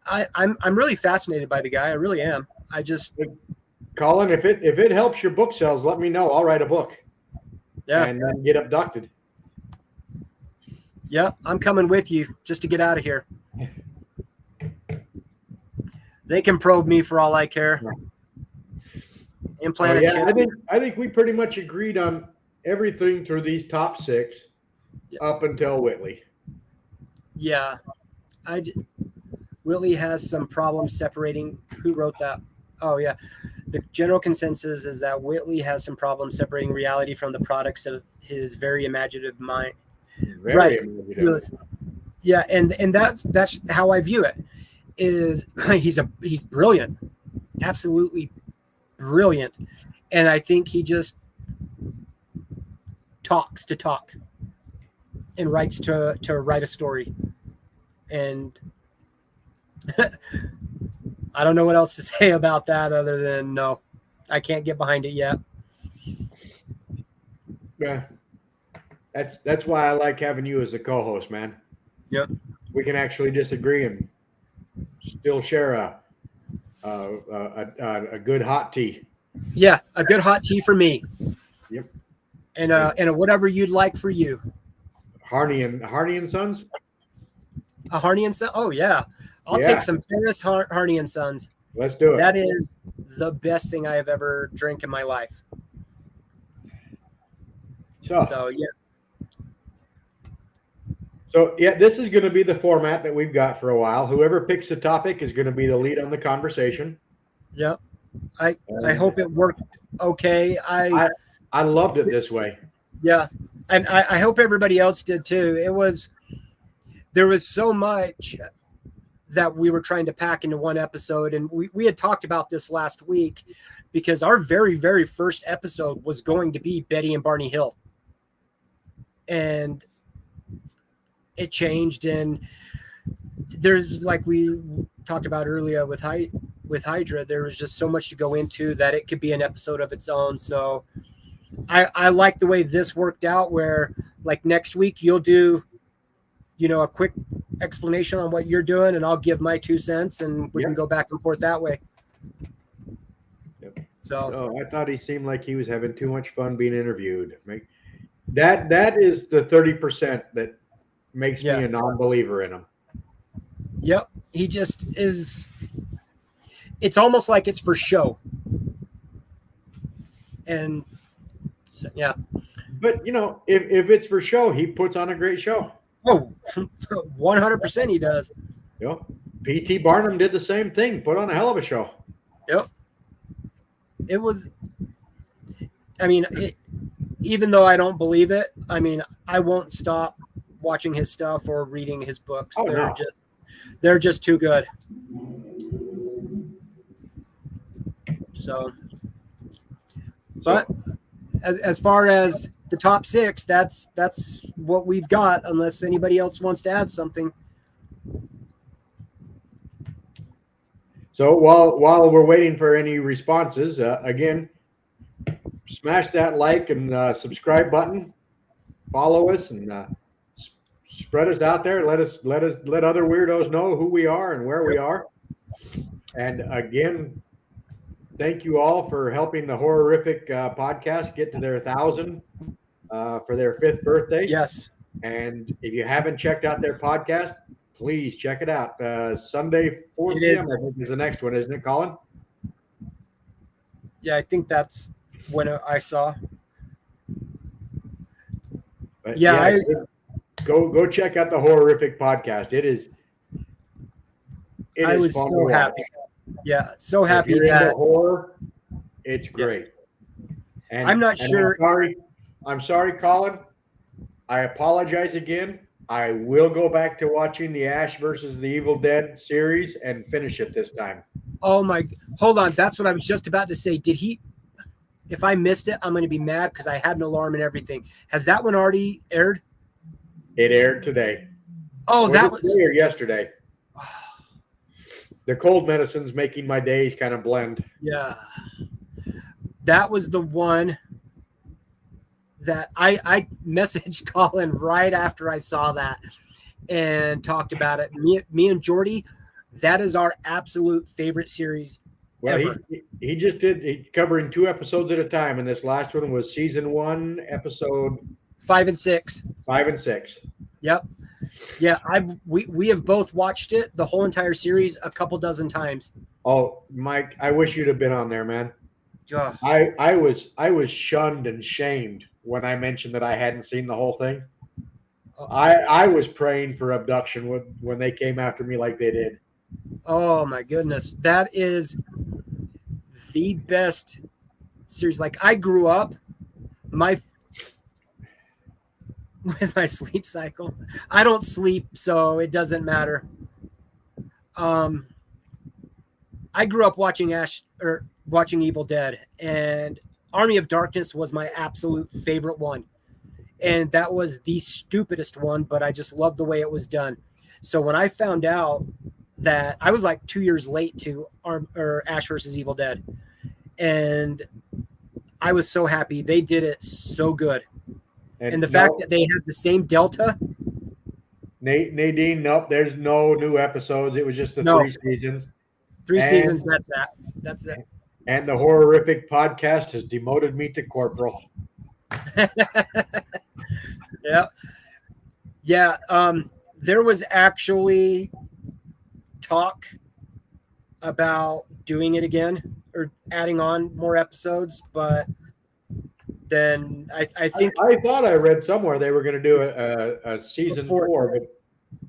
S3: I'm really fascinated by the guy. I really am. I just
S2: Colin, if it helps your book sales, let me know. I'll write a book.
S3: Yeah.
S2: And then get abducted.
S3: Yeah, I'm coming with you just to get out of here. They can probe me for all I care. Implant a chip.
S2: I think we pretty much agreed on everything through these top 6 up until Whitley.
S3: Yeah. Whitley has some problems separating. Who wrote that? Oh, yeah. The general consensus is that Whitley has some problems separating reality from the products of his very imaginative mind.
S2: Very imaginative.
S3: Yeah, and that's how I view it. Is he's brilliant, absolutely brilliant, and I think he just talks to talk and writes to write a story, and I don't know what else to say about that other than no, I can't get behind it yet.
S2: Yeah, that's why I like having you as a co-host, man.
S3: Yep,
S2: we can actually disagree and still share a good hot tea.
S3: Yeah, a good hot tea for me.
S2: Yep.
S3: And a whatever you'd like for you.
S2: Harney and Sons.
S3: A Harney and Sons. Oh yeah, I'll take some Paris Harney and Sons.
S2: Let's do it.
S3: That is the best thing I have ever drank in my life. So yeah.
S2: So yeah, this is going to be the format that we've got for a while. Whoever picks the topic is going to be the lead on the conversation.
S3: Yeah, I hope it worked okay.
S2: I loved it this way.
S3: Yeah, and I hope everybody else did too. There was so much that we were trying to pack into one episode, and we had talked about this last week because our very, very first episode was going to be Betty and Barney Hill, and it changed, and there's, like we talked about earlier with Hydra, there was just so much to go into that it could be an episode of its own. So I like the way this worked out, where like next week you'll do, a quick explanation on what you're doing, and I'll give my 2 cents, and we can go back and forth that way.
S2: Yep.
S3: So
S2: I thought he seemed like he was having too much fun being interviewed. That is the 30% that makes me a non-believer in him.
S3: Yep. He just is. It's almost like it's for show. And so, yeah.
S2: But, if it's for show, he puts on a great show.
S3: Oh, 100% he does.
S2: Yep. P.T. Barnum did the same thing, put on a hell of a show.
S3: Yep. It was, even though I don't believe it, I won't stop watching his stuff or reading his books.
S2: Oh,
S3: they're just too good. So, but as far as the top 6, that's what we've got, unless anybody else wants to add something.
S2: So while we're waiting for any responses, again, smash that like and subscribe button, follow us, and spread us out there. Let other weirdos know who we are and where we are. And again, thank you all for helping the Horrific podcast get to their 1,000 for their 5th birthday.
S3: Yes.
S2: And if you haven't checked out their podcast, Please check it out. Sunday, 4
S3: It
S2: p.m.
S3: is.
S2: I think is the next one, isn't it, Colin?
S3: Yeah, I think that's when I saw.
S2: But
S3: Yeah,
S2: go check out the Horrific podcast. It is
S3: I was
S2: fun
S3: so
S2: to watch.
S3: happy. Yeah, so
S2: If
S3: happy
S2: you're into
S3: that
S2: horror, it's great. And
S3: I'm not sure.
S2: I'm sorry, Colin. I apologize again. I will go back to watching the Ash versus the Evil Dead series and finish it this time.
S3: Oh my! Hold on, that's what I was just about to say. Did he? If I missed it, I'm going to be mad because I had an alarm and everything. Has that one already aired?
S2: It aired today.
S3: Oh, that was
S2: today or yesterday. The cold medicine's making my days kind of blend.
S3: Yeah. That was the one that I messaged Colin right after I saw that and talked about it. Me and Jordy, that is our absolute favorite series.
S2: Well,
S3: ever.
S2: he just he's covering 2 episodes at a time, and this last one was season 1, episode
S3: 5 and 6.
S2: 5 and 6.
S3: Yep. Yeah, we have both watched it, the whole entire series, a couple dozen times.
S2: Oh, Mike, I wish you'd have been on there, man.
S3: Ugh.
S2: I was shunned and shamed when I mentioned that I hadn't seen the whole thing. I was praying for Abduction when they came after me like they did.
S3: Oh my goodness, that is the best series. Like, I grew up with my sleep cycle. I don't sleep, so it doesn't matter. I grew up watching Evil Dead, and Army of Darkness was my absolute favorite one. And that was the stupidest one, but I just loved the way it was done. So when I found out that I was like 2 years late to Ash versus Evil Dead, and I was so happy. They did it so good. And the fact that they had the same Delta.
S2: Nadine, nope, there's no new episodes. It was just the 3 seasons.
S3: 3 seasons, that's it.
S2: And the Horrific podcast has demoted me to corporal.
S3: Yeah. Yeah. There was actually talk about doing it again or adding on more episodes, but then I think
S2: I thought I read somewhere they were going to do a season 4, but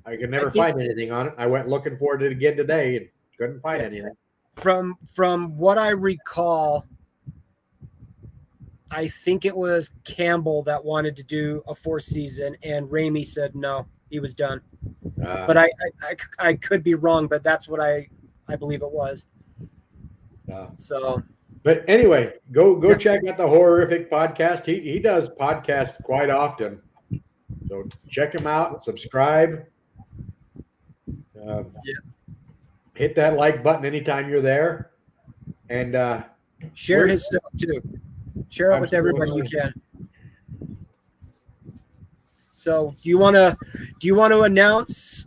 S2: I could never find anything on it. I went looking for it again today and couldn't find anything.
S3: From what I recall, I think it was Campbell that wanted to do a 4th season, and Raimi said no, he was done. But I could be wrong, but that's what I believe it was. So,
S2: but anyway, go check out the Horrific podcast. He does podcasts quite often, so check him out. Subscribe. Hit that like button anytime you're there, and
S3: share his stuff too. Share it with everybody you can. So, do you want to announce?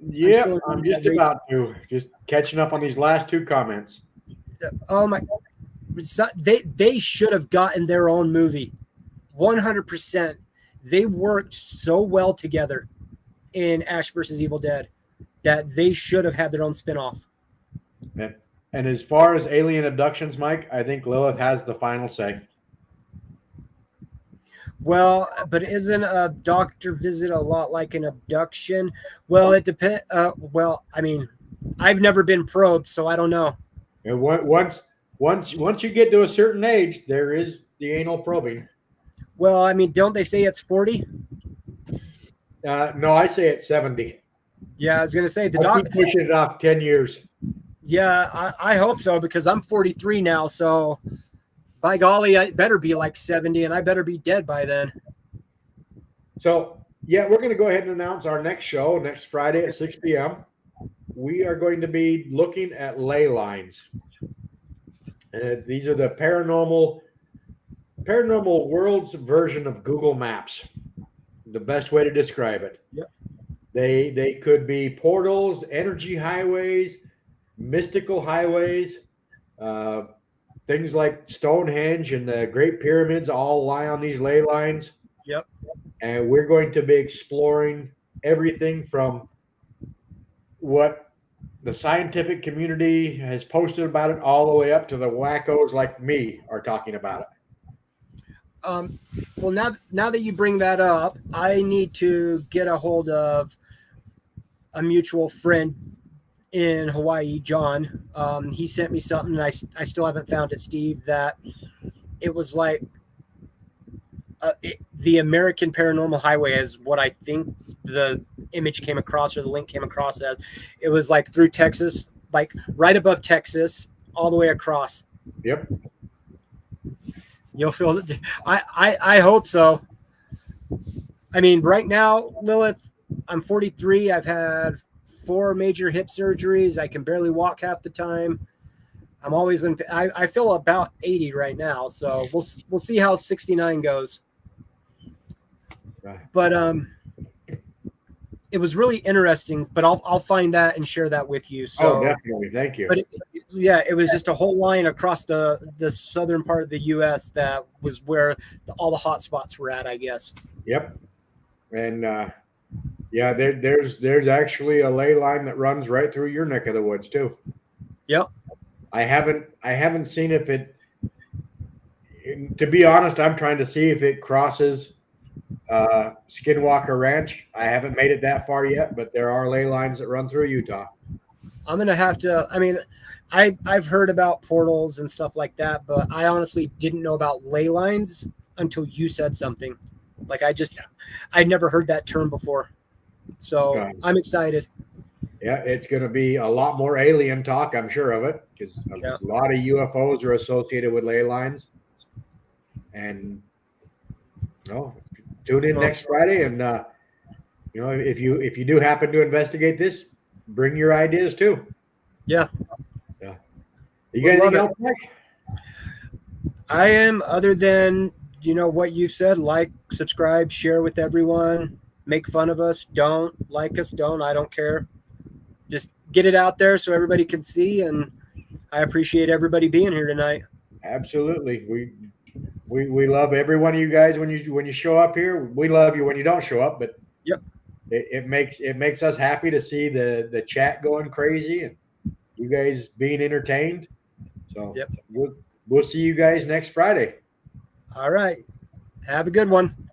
S2: Yeah, I'm just about to. Just catching up on these last 2 comments.
S3: Oh my! They should have gotten their own movie. 100%. They worked so well together in Ash versus Evil Dead that they should have had their own spinoff.
S2: And as far as alien abductions, Mike, I think Lilith has the final say.
S3: Well, but isn't a doctor visit a lot like an abduction? Well, it depends. Well, I mean, I've never been probed, so I don't know.
S2: And once you get to a certain age, there is the anal probing.
S3: Well, I mean, don't they say it's 40?
S2: No, I say it's 70.
S3: Yeah, I was going to say the
S2: I'll
S3: doctor
S2: keep pushing it off 10 years.
S3: Yeah, I hope so, because I'm 43 now, so by golly, I better be like 70, and I better be dead by then.
S2: So, yeah, we're going to go ahead and announce our next show next Friday at 6 p.m. We are going to be looking at ley lines. These are the paranormal world's version of Google Maps. The best way to describe it.
S3: Yep.
S2: They could be portals, energy highways, mystical highways, things like Stonehenge and the Great Pyramids all lie on these ley lines.
S3: Yep.
S2: And we're going to be exploring everything from what the scientific community has posted about it, all the way up to the wackos like me are talking about it.
S3: Well, now that you bring that up, I need to get a hold of a mutual friend in Hawaii, John. He sent me something, and I still haven't found it, Steve, that it was like the American Paranormal Highway is what I think the image came across, or the link came across as. It was like through Texas, like right above Texas, all the way across.
S2: Yep.
S3: You'll feel it. I hope so. I mean, right now, Lilith, I'm 43. I've had 4 major hip surgeries. I can barely walk half the time. I'm always in. I feel about 80 right now, so we'll see how 69 goes.
S2: Right.
S3: But it was really interesting. But I'll find that and share that with you. So,
S2: definitely, thank you.
S3: But it was just a whole line across the southern part of the U.S. that was where all the hot spots were at, I guess.
S2: Yep. And there's actually a ley line that runs right through your neck of the woods too.
S3: Yep.
S2: I haven't seen if it. To be honest, I'm trying to see if it crosses Skinwalker Ranch. I haven't made it that far yet, but there are ley lines that run through Utah.
S3: I'm gonna have to. I mean, I've heard about portals and stuff like that, but I honestly didn't know about ley lines until you said something. Like I'd never heard that term before, so I'm excited.
S2: Yeah, it's going to be a lot more alien talk, I'm sure of it, because a lot of UFOs are associated with ley lines. And tune in next Friday, and if you do happen to investigate this, bring your ideas too.
S3: Yeah.
S2: You got anything else, Mike?
S3: I am, other than what you said, like, subscribe, share with everyone, make fun of us, don't like us, I don't care. Just get it out there so everybody can see, and I appreciate everybody being here tonight.
S2: Absolutely. We love every one of you guys when you show up here. We love you when you don't show up, but
S3: yep,
S2: it makes us happy to see the chat going crazy and you guys being entertained. So
S3: yep.
S2: We'll see you guys next Friday.
S3: All right. Have a good one.